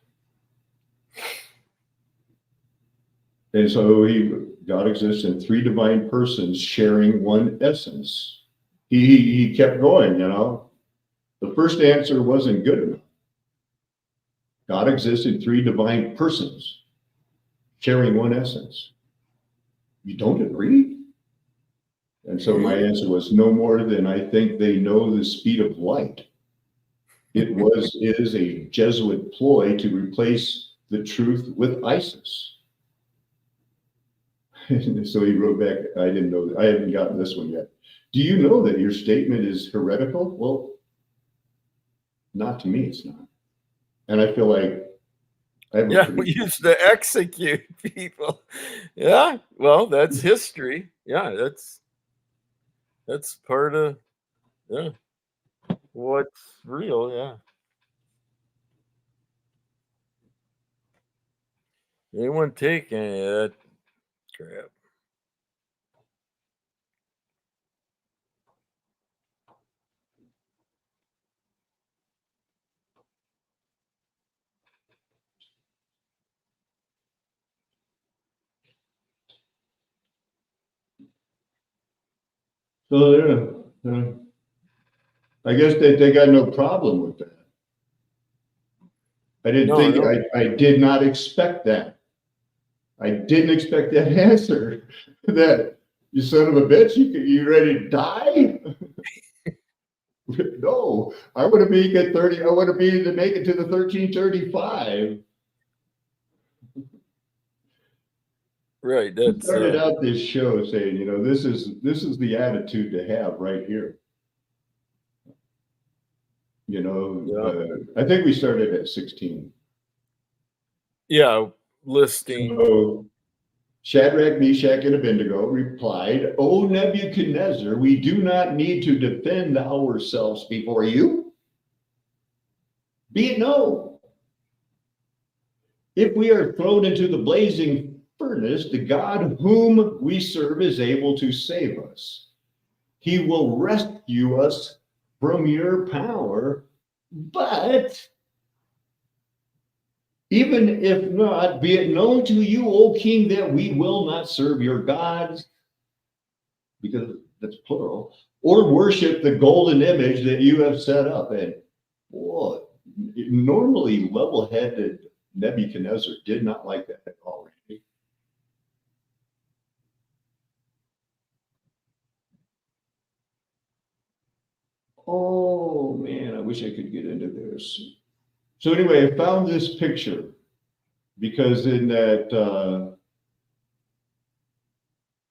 And so God exists in 3 divine persons sharing one essence. He kept going, you know. The first answer wasn't good enough. God exists in 3 divine persons sharing one essence. You don't agree? And so my answer was no more than I think they know the speed of light. It is a Jesuit ploy to replace the truth with ISIS. So he wrote back, I didn't know, I haven't gotten this one yet. Do you know that your statement is heretical? Well, not to me, it's not. And I feel like we used to execute people. Yeah, well, that's history. Yeah, that's part of what's real. Yeah, they wouldn't take any of that crap. So I guess they got no problem with that. I didn't I did not expect that. I didn't expect that answer. That you son of a bitch, you ready to die? No, I want to make it 30. I want to be to make it to the 1335. Right. That started out this show saying, you know, this is the attitude to have right here. You know, I think we started at 16. Yeah, listing. So Shadrach, Meshach, and Abednego replied, "O Nebuchadnezzar, we do not need to defend ourselves before you. Be it known, if we are thrown into the blazing furnace, the God whom we serve is able to save us. He will rescue us from your power, but even if not, be it known to you, O king, that we will not serve your gods," because that's plural, "or worship the golden image that you have set up." And boy, normally level-headed Nebuchadnezzar did not like that at all. Oh man, I wish I could get into this. So anyway, I found this picture because in that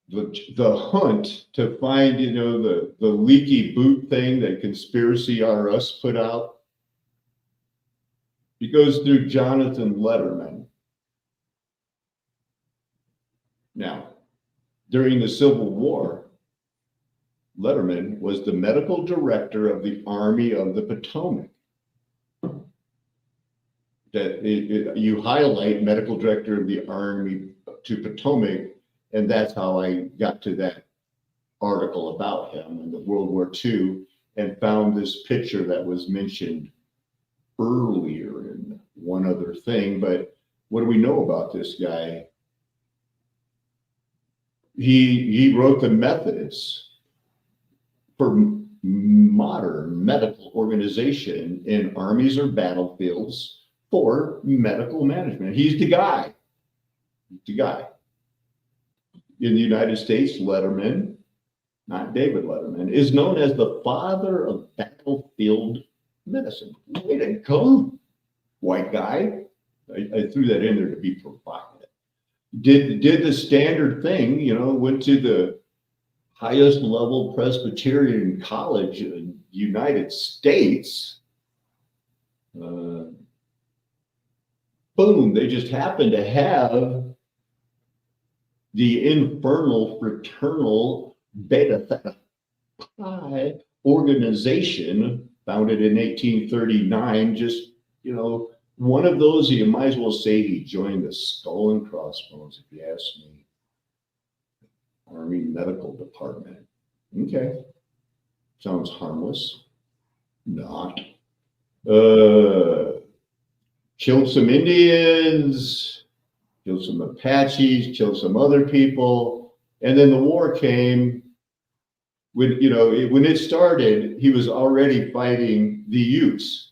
the hunt to find, you know, the leaky boot thing that Conspiracy R Us put out, it goes through Jonathan Letterman. Now, during the Civil War, Letterman was the medical director of the Army of the Potomac. That you highlight medical director of the Army to Potomac, and that's how I got to that article about him in the World War II and found this picture that was mentioned earlier in one other thing. But what do we know about this guy? He wrote the methods for modern medical organization in armies or battlefields for medical management. He's the guy. The guy. In the United States, Letterman, not David Letterman, is known as the father of battlefield medicine. Way to go, white guy. I threw that in there to be provocative. Did the standard thing, went to the highest level Presbyterian college in the United States. Boom, they just happened to have the infernal fraternal Beta Theta Pi organization founded in 1839. Just, one of those, you might as well say he joined the Skull and Crossbones, if you ask me. Army Medical Department. Okay. Sounds harmless. Not. Killed some Indians, killed some Apaches, killed some other people. And then the war came. When it started, he was already fighting the Utes.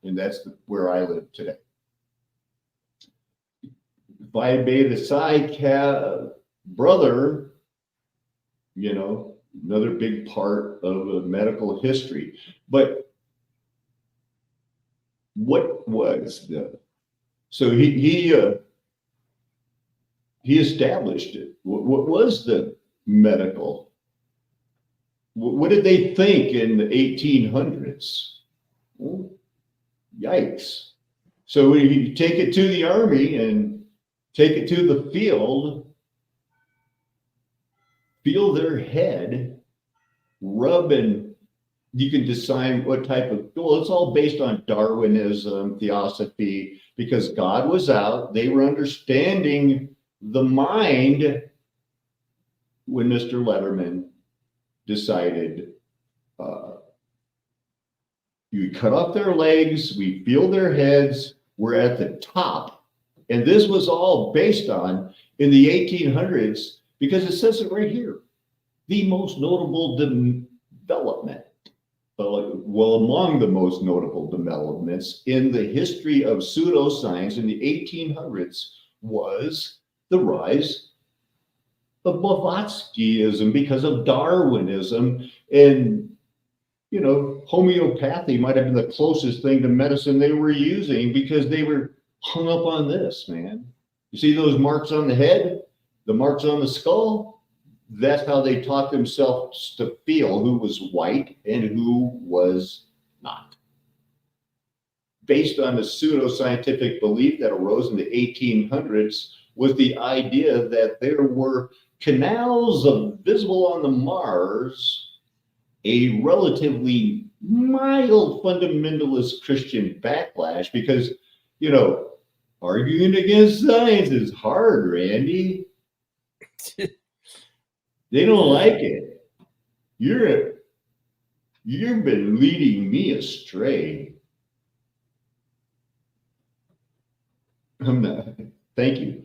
And that's where I live today. Phi Beta Psi brother, another big part of medical history. But what was so he established it. What was the medical? What did they think in the 1800s? Well, yikes. So when you take it to the army and take it to the field, feel their head, rub, and you can decide what type of, it's all based on Darwinism, theosophy, because God was out. They were understanding the mind when Mr. Letterman decided you cut off their legs, we feel their heads, we're at the top. And this was all based on in the 1800s, because it says it right here, the most notable development, among the most notable developments in the history of pseudoscience in the 1800s was the rise of Blavatskyism because of Darwinism. And, homeopathy might have been the closest thing to medicine they were using because they were hung up on this, man. You see those marks on the head, the marks on the skull? That's how they taught themselves to feel who was white and who was not. Based on the pseudoscientific belief that arose in the 1800s was the idea that there were canals visible on the Mars, a relatively mild fundamentalist Christian backlash, because, arguing against science is hard, Randy. They don't like it. You've been leading me astray. I'm not. Thank you.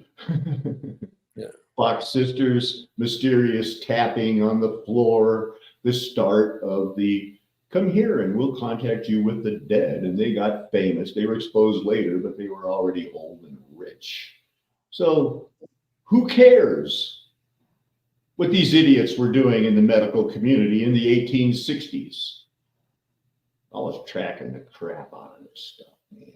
Yeah. Fox Sisters, mysterious tapping on the floor, the start of the come here and we'll contact you with the dead. And they got famous. They were exposed later, but they were already old and rich. So who cares what these idiots were doing in the medical community in the 1860s? I was tracking the crap out of this stuff, man.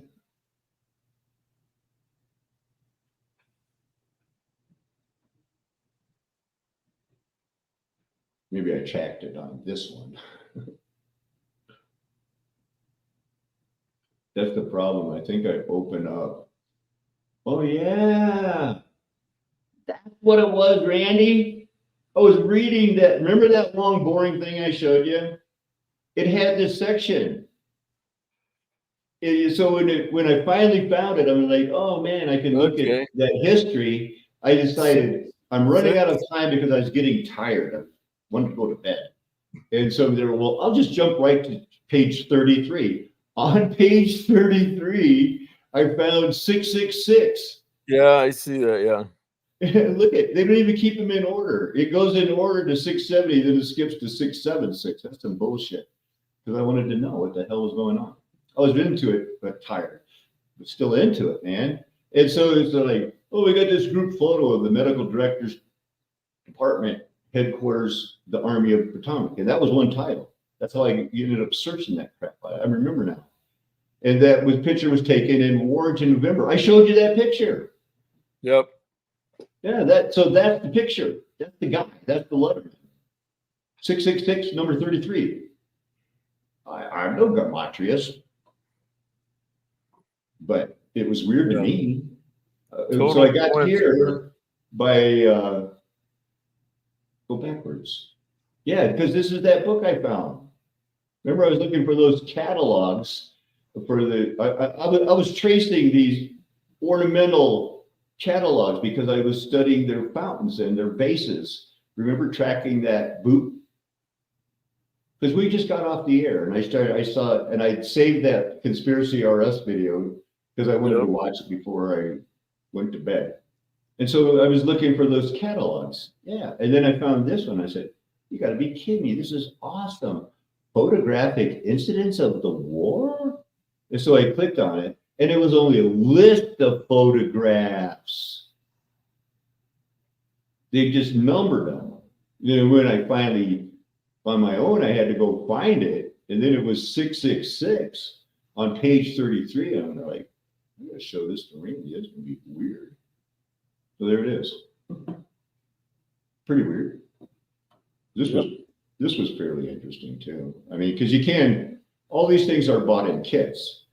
Maybe I tracked it on this one. That's the problem. I think I open up. Oh, yeah. That's what it was, Randy. I was reading that. Remember that long, boring thing I showed you? It had this section. So when I finally found it, I'm like, oh, man, I can look at that history. I decided I'm running out of time because I was getting tired of wanted to go to bed. And so they were, well, I'll just jump right to page 33. On page 33, I found 666. Yeah, I see that. Yeah. Look at, they don't even keep them in order. It goes in order to 670, then it skips to 676. That's some bullshit. Because I wanted to know what the hell was going on. I was into it, but tired, but still into it, man. And so it's like, oh, we got this group photo of the medical director's department headquarters, the Army of Potomac. And that was one title. That's how I ended up searching that crap. I remember now. And that picture was taken in Warrenton, November. I showed you that picture. Yep. Yeah, so that's the picture. That's the guy. That's the letterman. 666, number 33. I'm no Gamatrius. But it was weird to me. So I got here by, go backwards. Yeah, because this is that book I found. Remember, I was looking for those catalogs for I was tracing these ornamental catalogs because I was studying their fountains and their vases. Remember tracking that boot? Because we just got off the air and I saw, and I saved that Conspiracy RS video because I wanted to watch it before I went to bed. And so I was looking for those catalogs. Yeah. And then I found this one. I said, you got to be kidding me. This is awesome. Photographic incidents of the war. And so I clicked on it and it was only a list of photographs. They just numbered them. Then when I finally, on my own, I had to go find it. And then it was 666 on page 33. And I'm like, I'm going to show this to Randy. It's going to be weird. So there it is. Pretty weird. This was fairly interesting too. I mean, because all these things are bought in kits.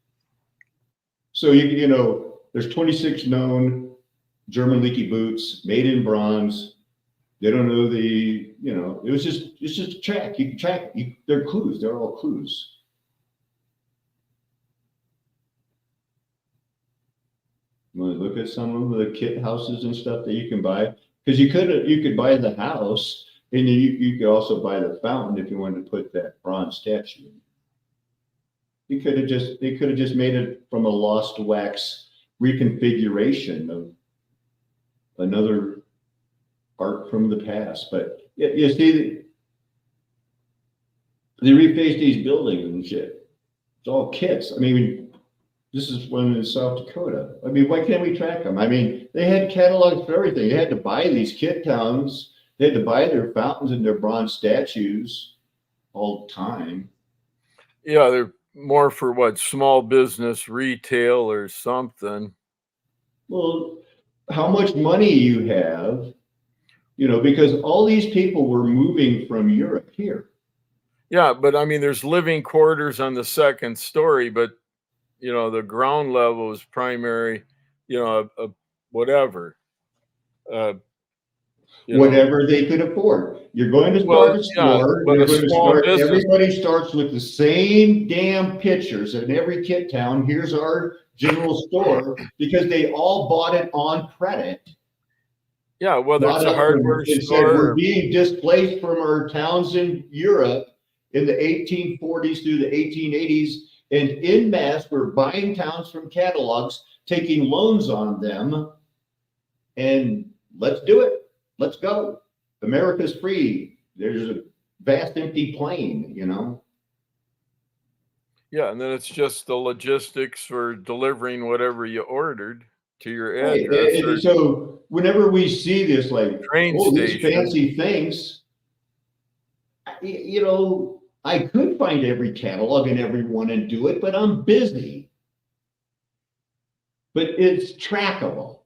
So you know, there's 26 known German leaky boots made in bronze. They don't know it's just a track. You can track. They're clues. They're all clues. You want to look at some of the kit houses and stuff that you can buy? Because you could buy the house, and you could also buy the fountain if you wanted to put that bronze statue. They could have just made it from a lost wax reconfiguration of another art from the past. But you see, they refaced these buildings and shit. It's all kits. I mean, this is one in South Dakota. I mean, why can't we track them? I mean, they had catalogs for everything. They had to buy these kit towns. They had to buy their fountains and their bronze statues all the time. Yeah, they're more for what, small business, retail, or something. Well, how much money you have, because all these people were moving from Europe here. Yeah, but I mean, there's living quarters on the second story, but the ground level is primary, whatever. Whatever they could afford. You're going to start a store. Everybody starts with the same damn pictures in every kit town. Here's our general store because they all bought it on credit. Yeah, whether it's a hardware store. We're being displaced from our towns in Europe in the 1840s through the 1880s. And en masse, we're buying towns from catalogs, taking loans on them, and let's do it. Let's go. America's free. There's a vast empty plain, Yeah, and then it's just the logistics for delivering whatever you ordered to your address. And so whenever we see this, like, these fancy things, I could find every catalog and everyone and do it, but I'm busy. But it's trackable.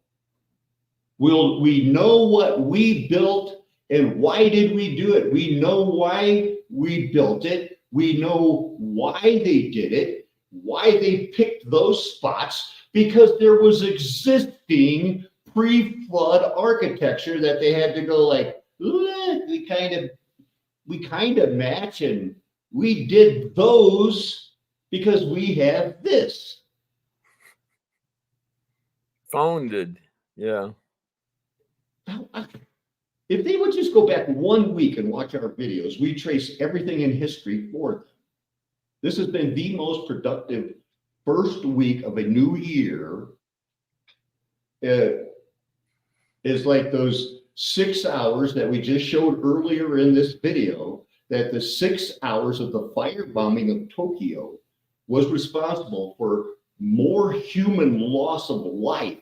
We know what we built and why did we do it? We know why we built it. We know why they did it, why they picked those spots, because there was existing pre-flood architecture that they had to go like, we kind of match, and we did those because we have this. Founded, yeah. If they would just go back 1 week and watch our videos, we trace everything in history for them. This has been the most productive first week of a new year. Is like those 6 hours that we just showed earlier in this video, that the 6 hours of the firebombing of Tokyo was responsible for more human loss of life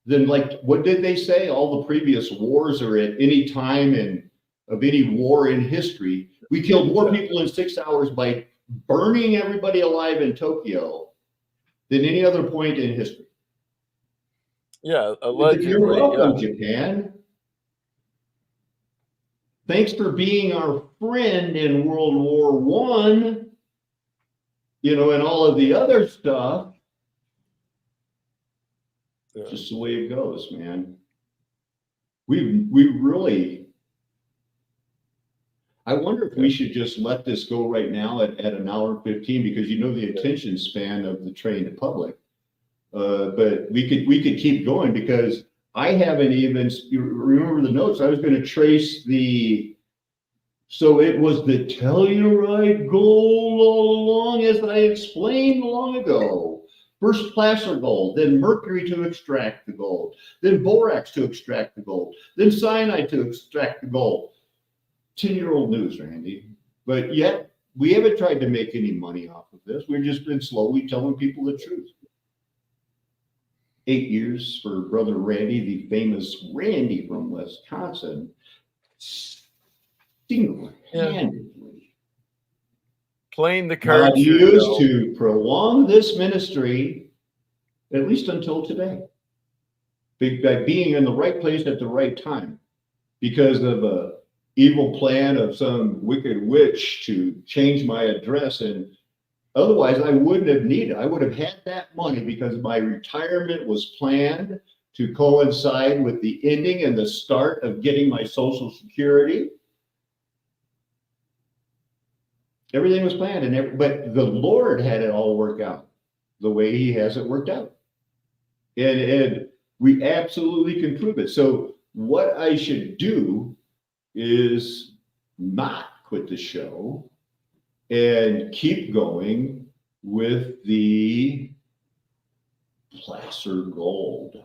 than, like, what did they say? All the previous wars or at any time of any war in history. We killed more people in 6 hours by burning everybody alive in Tokyo than any other point in history. Yeah, allegedly. You're welcome, Japan. Thanks for being our friend in World War I, you know, and all of the other stuff. Yeah. Just the way it goes, man. We really, I wonder if we should just let this go right now at an hour and 15, because you know the attention span of the trained public. But we could keep going, because I haven't even, you remember the notes, I was going to trace so it was the Telluride gold all along, as I explained long ago. First placer gold, then mercury to extract the gold, then borax to extract the gold, then cyanide to extract the gold. 10-year-old news, Randy. But yet, we haven't tried to make any money off of this. We've just been slowly telling people the truth. 8 years for Brother Randy, the famous Randy from Wisconsin, single-handedly playing the cards used to prolong this ministry, at least until today, by being in the right place at the right time, because of a evil plan of some wicked witch to change my address. And otherwise, I wouldn't have needed. I would have had that money, because my retirement was planned to coincide with the ending and the start of getting my Social Security. Everything was planned, but the Lord had it all work out the way He has it worked out, and we absolutely can prove it. So what I should do is not quit the show and keep going with the placer gold.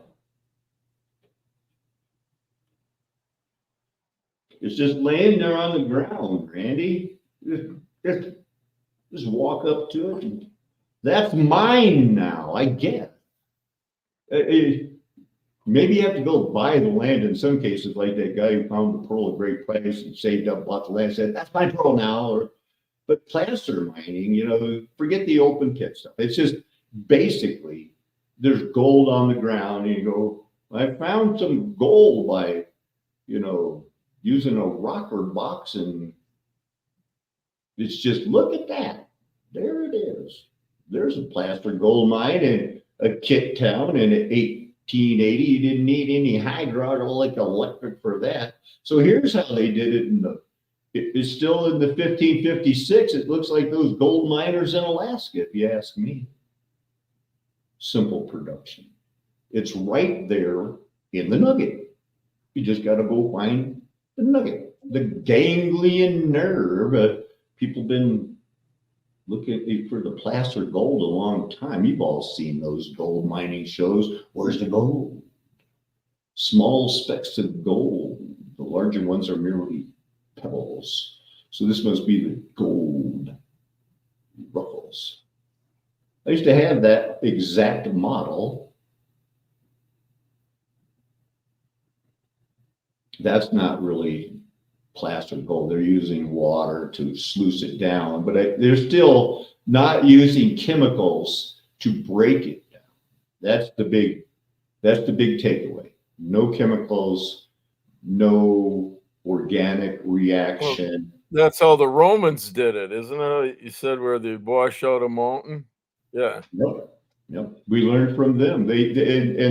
It's just laying there on the ground, Randy. Just walk up to it. And that's mine now, I guess. Maybe you have to go buy the land in some cases, like that guy who found the pearl at great price and saved up lots of land, said, that's my pearl now. But placer mining, you know, forget the open pit stuff. It's just basically there's gold on the ground, and you go, I found some gold by, you know, using a rocker box, and it's just, look at that. There it is. There's a placer gold mine in a kit town in 1880. You didn't need any hydraulic electric for that. So here's how they did it. It's still in the 1556. It looks like those gold miners in Alaska, if you ask me. Simple production. It's right there in the nugget. You just got to go find the nugget, the ganglion nerve. People been looking for the placer gold a long time. You've all seen those gold mining shows. Where's the gold? Small specks of gold. The larger ones are merely pebbles. So this must be the gold ruffles. I used to have that exact model. That's not really placer gold. They're using water to sluice it down, but they're still not using chemicals to break it down. That's the big takeaway. No chemicals, no organic reaction. Well, that's how the Romans did it, isn't it? You said where they wash out a mountain. Yeah. Yep. We learned from them. And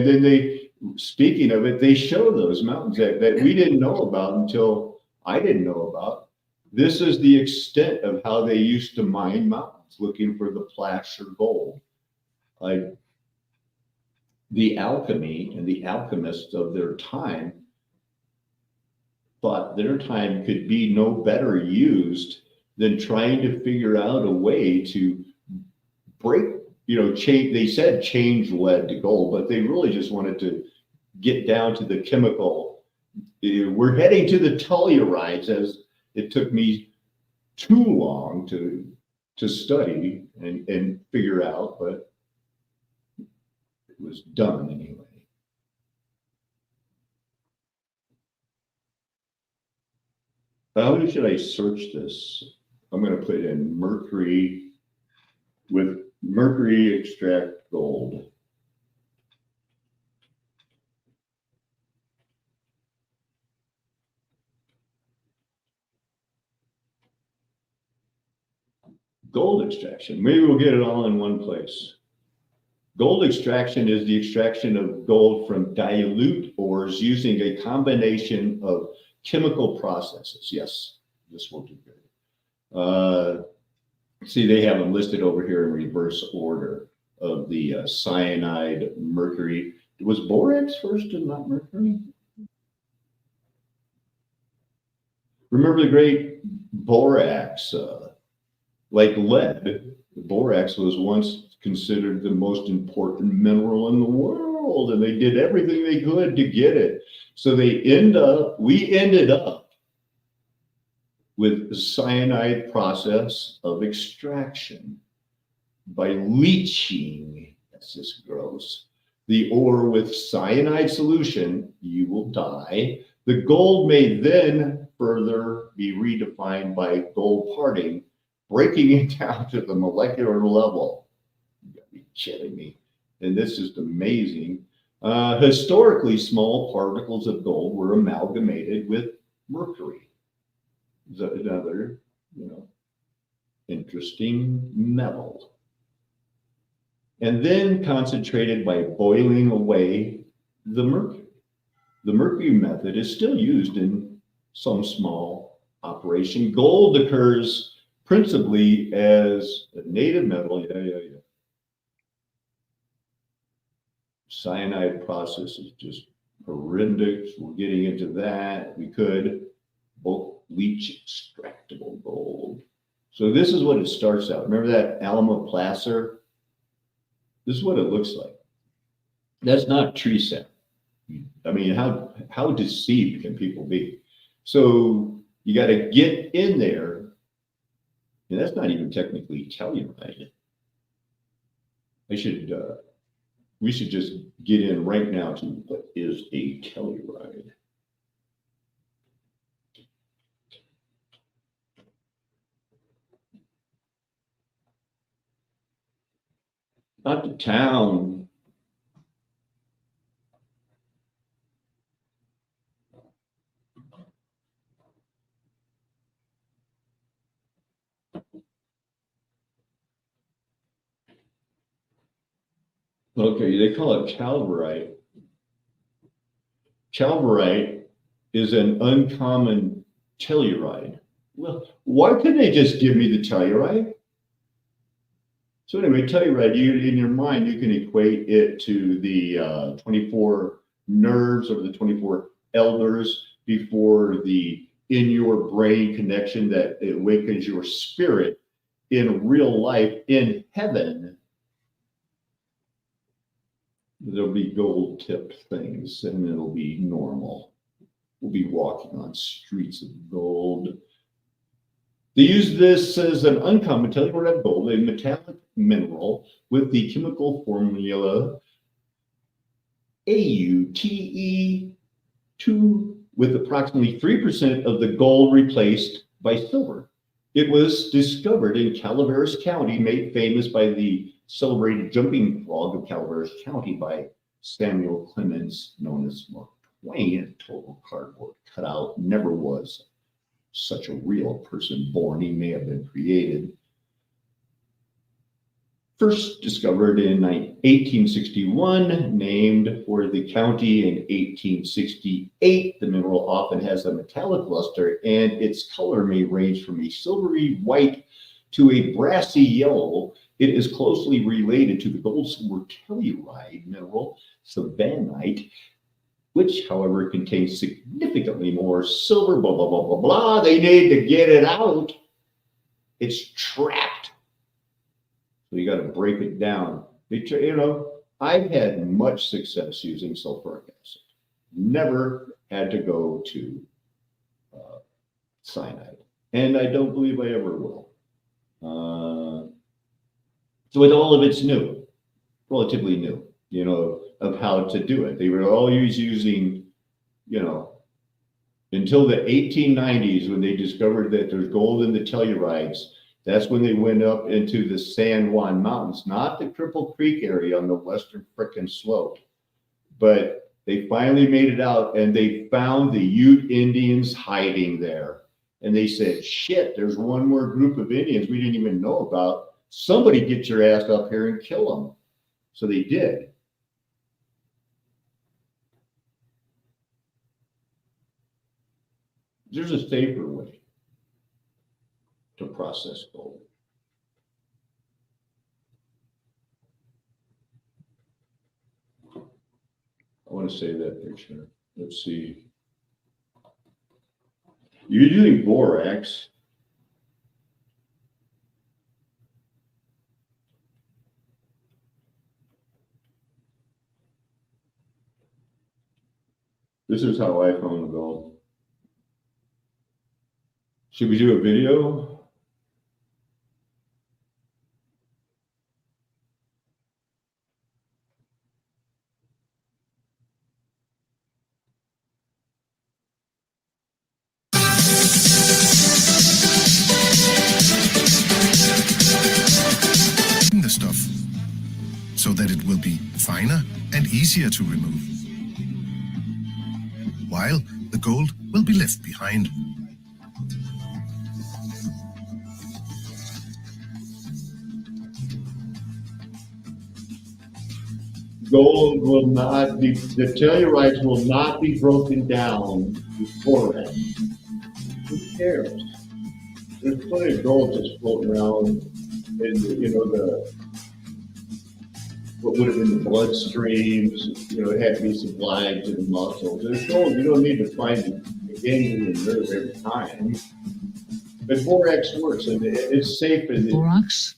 then they, speaking of it, they show those mountains that we didn't know about until I didn't know about. This is the extent of how they used to mine mountains, looking for the placer gold. Like the alchemy and the alchemists of their time thought their time could be no better used than trying to figure out a way to break, change. They said change lead to gold, but they really just wanted to get down to the chemical. We're heading to the tellurides, as it took me too long to study and figure out, but it was done anyway. How should I search this? I'm going to put in mercury with mercury extract gold. Gold extraction. Maybe we'll get it all in one place. Gold extraction is the extraction of gold from dilute ores using a combination of chemical processes. Yes, this will do good. See, they have them listed over here in reverse order of the cyanide, mercury. Was borax first and not mercury? Remember the great borax, like lead, borax was once considered the most important mineral in the world, and they did everything they could to get it. So we ended up with the cyanide process of extraction by leaching, that's just gross, the ore with cyanide solution. You will die. The gold may then further be redefined by gold parting, breaking it down to the molecular level. You gotta be kidding me. And this is amazing. Historically, small particles of gold were amalgamated with mercury. Another, interesting metal. And then concentrated by boiling away the mercury. The mercury method is still used in some small operation. Gold occurs principally as a native metal. Cyanide process is just horrendous. We're getting into that. We could bulk leach extractable gold. So this is what it starts out. Remember that alma placer? This is what it looks like. That's not tree sap. I mean, how deceived can people be? So you got to get in there, and that's not even technically telluride. We should just get in right now to what is a telluride. Not the town. Okay, they call it calverite. Calverite is an uncommon telluride. Well, why couldn't they just give me the telluride? So anyway, telluride, in your mind, you can equate it to the 24 nerves or the 24 elders before the in your brain connection that awakens your spirit in real life in heaven. There'll be gold tipped things and it'll be normal. We'll be walking on streets of gold. They use this as an uncommon telluride of gold, a metallic mineral with the chemical formula AuTe2, with approximately 3% of the gold replaced by silver. It was discovered in Calaveras County, made famous by the celebrated jumping frog of Calaveras County by Samuel Clemens, known as Mark Twain, a total cardboard cutout. Never was such a real person born. He may have been created. First discovered in 1861, named for the county in 1868. The mineral often has a metallic luster, and its color may range from a silvery white to a brassy yellow. It is closely related to the gold silver telluride mineral, savannite, which, however, contains significantly more silver, blah, blah, blah, blah, blah. They need to get it out. It's trapped. So you got to break it down. You know, I've had much success using sulfuric acid. Never had to go to cyanide. And I don't believe I ever will. So with all of it's new, relatively new, you know, of how to do it. They were always using, you know, until the 1890s when they discovered that there's gold in the tellurides. That's when they went up into the San Juan Mountains, not the Cripple Creek area on the western frickin' slope. But they finally made it out and they found the Ute Indians hiding there. And they said, shit, there's one more group of Indians we didn't even know about. Somebody get your ass up here and kill them. So they did. There's a safer way to process gold. I want to save that picture. Let's see. You're doing borax. This is how I found the gold. Should we do a video? The stuff so that it will be finer and easier to remove, while the gold will be left behind. Gold will not be, the tellurides will not be broken down before that. Who cares? There's plenty of gold just floating around in the, you know, the, what would have been the bloodstreams, you know, it had to be supplied to the muscles. There's gold, you don't need to find it again in the nerve every time. But borax works and it's safe. And Borax?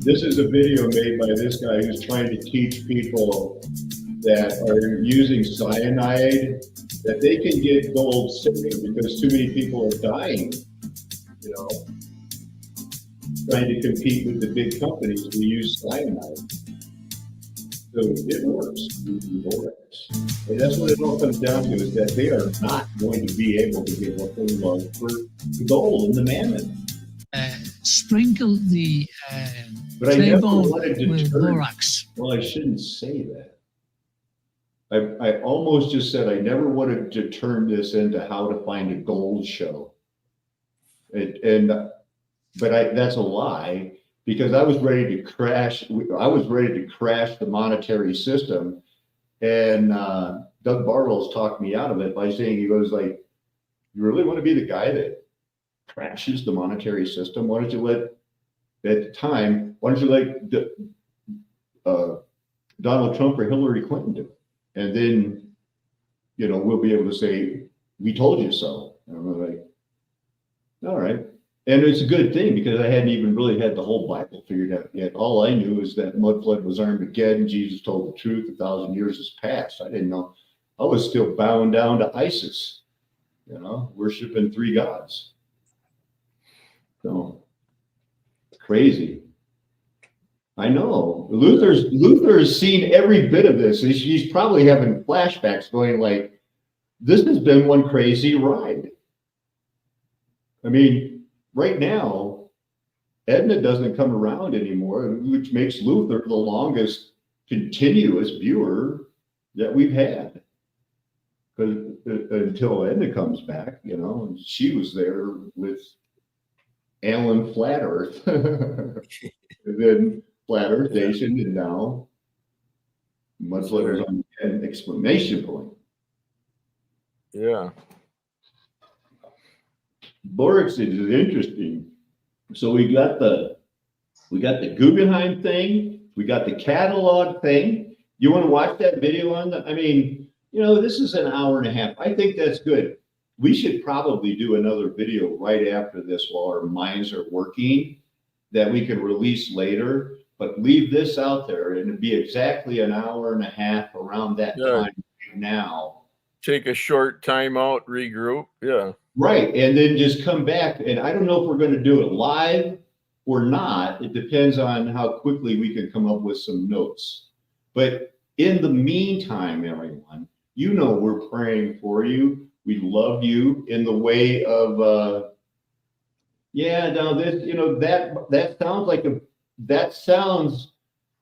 This is a video made by this guy who's trying to teach people that are using cyanide that they can get gold safe because too many people are dying, you know, trying to compete with the big companies who use cyanide. So it works, using borax. And that's what it all comes down to, is that they are not going to be able to get what they want for the gold and the mammoth. Sprinkle the But I never clay wanted to with turn, borax. well, I shouldn't say that. I almost just said I never wanted to turn this into how to find a gold show. That's a lie, because I was ready to crash. I was ready to crash the monetary system. And Doug Bartles talked me out of it by saying, he goes like, you really want to be the guy that crashes the monetary system? Why don't you let, at the time, why don't you let Donald Trump or Hillary Clinton do it? And then, you know, we'll be able to say, we told you so. And I'm like, all right. And it's a good thing, because I hadn't even really had the whole Bible figured out yet. All I knew is that mud flood was Armageddon. Jesus told the truth. 1,000 years has passed. I didn't know. I was still bowing down to ISIS, you know, worshiping three gods. So crazy. I know. Luther's seen every bit of this. He's probably having flashbacks going like, this has been one crazy ride. I mean, right now, Edna doesn't come around anymore, which makes Luther the longest continuous viewer that we've had. Because until Edna comes back, you know, and she was there with Alan Flat Earth. And then Flat Earth Nation, and now mudflooders on an exclamation point. Yeah. Borax is interesting. So we got the We got the Guggenheim thing. We got the catalog thing. You want to watch that video on the, I mean, this is an hour and a half. I think that's good. We should probably do another video right after this while our minds are working that we can release later, but leave this out there and it'd be exactly an hour and a half around that time now. Take a short time out, regroup. Yeah. Right. And then just come back. And I don't know if we're going to do it live or not. It depends on how quickly we can come up with some notes. But in the meantime, everyone, we're praying for you. We love you in the way of, now this, that sounds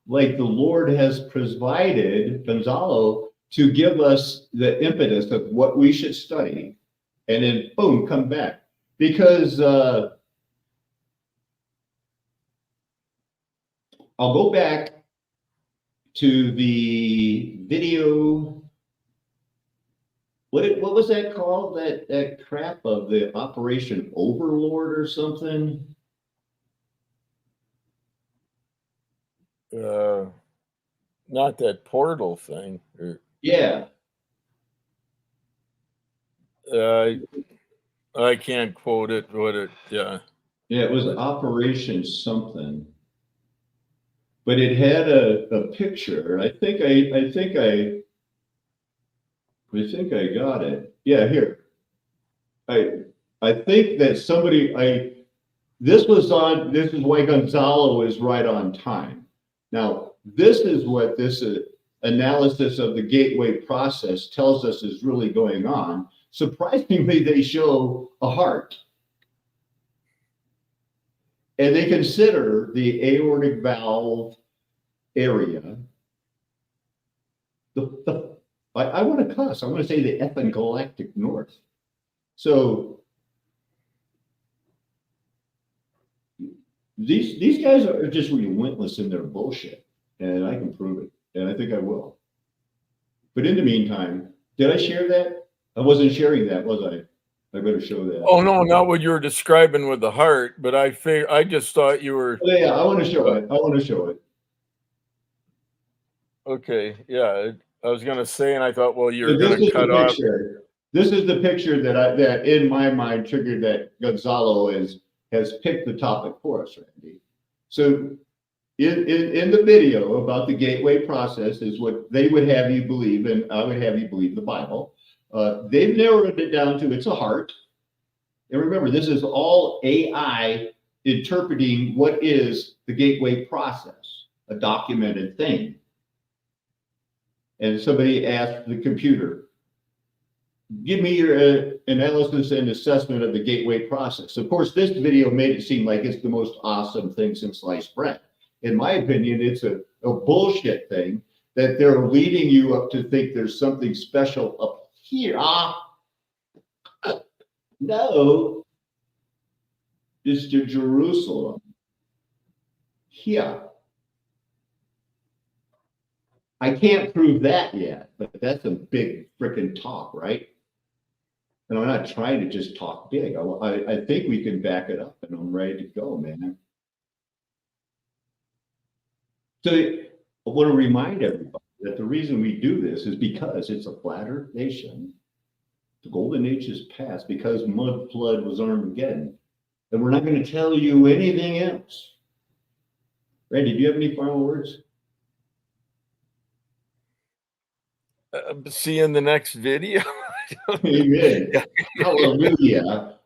like the Lord has provided Gonzalo to give us the impetus of what we should study, and then boom, come back. Because I'll go back to the video. What was that called? That crap of the Operation Overlord or something? Not that portal thing. Yeah. I can't quote it. Yeah, it was Operation something. But it had a picture. I think I got it. Yeah, here. I think that this is why Gonzalo is right on time. Now, this is what this analysis of the gateway process tells us is really going on. Surprisingly, they show a heart. And they consider the aortic valve area. I want to cuss. I want to say the effing galactic north. So these guys are just relentless in their bullshit, and I can prove it, and I think I will. But in the meantime, did I share that? I wasn't sharing that, was I? I better show that. Oh no, not what you were describing with the heart, but I just thought you were. Oh, yeah, I want to show it. Okay, yeah. I was going to say, and I thought, well, you're going to cut off. This is the picture that in my mind triggered that Gonzalo has picked the topic for us, Randy. So in the video about the gateway process is what they would have you believe, and I would have you believe the Bible. They've narrowed it down to it's a heart. And remember, this is all AI interpreting what is the gateway process, a documented thing. And somebody asked the computer, give me your analysis and assessment of the gateway process. Of course, this video made it seem like it's the most awesome thing since sliced bread. In my opinion, it's a bullshit thing that they're leading you up to think there's something special up here. No, it's to Jerusalem. Here. I can't prove that yet, but that's a big freaking talk, right? And I'm not trying to just talk big. I think we can back it up, and I'm ready to go, man. So I want to remind everybody that the reason we do this is because it's a flat earth nation. The golden age is past because mud flood was Armageddon. And we're not going to tell you anything else. Randy, do you have any final words? See you in the next video. Amen. Hallelujah.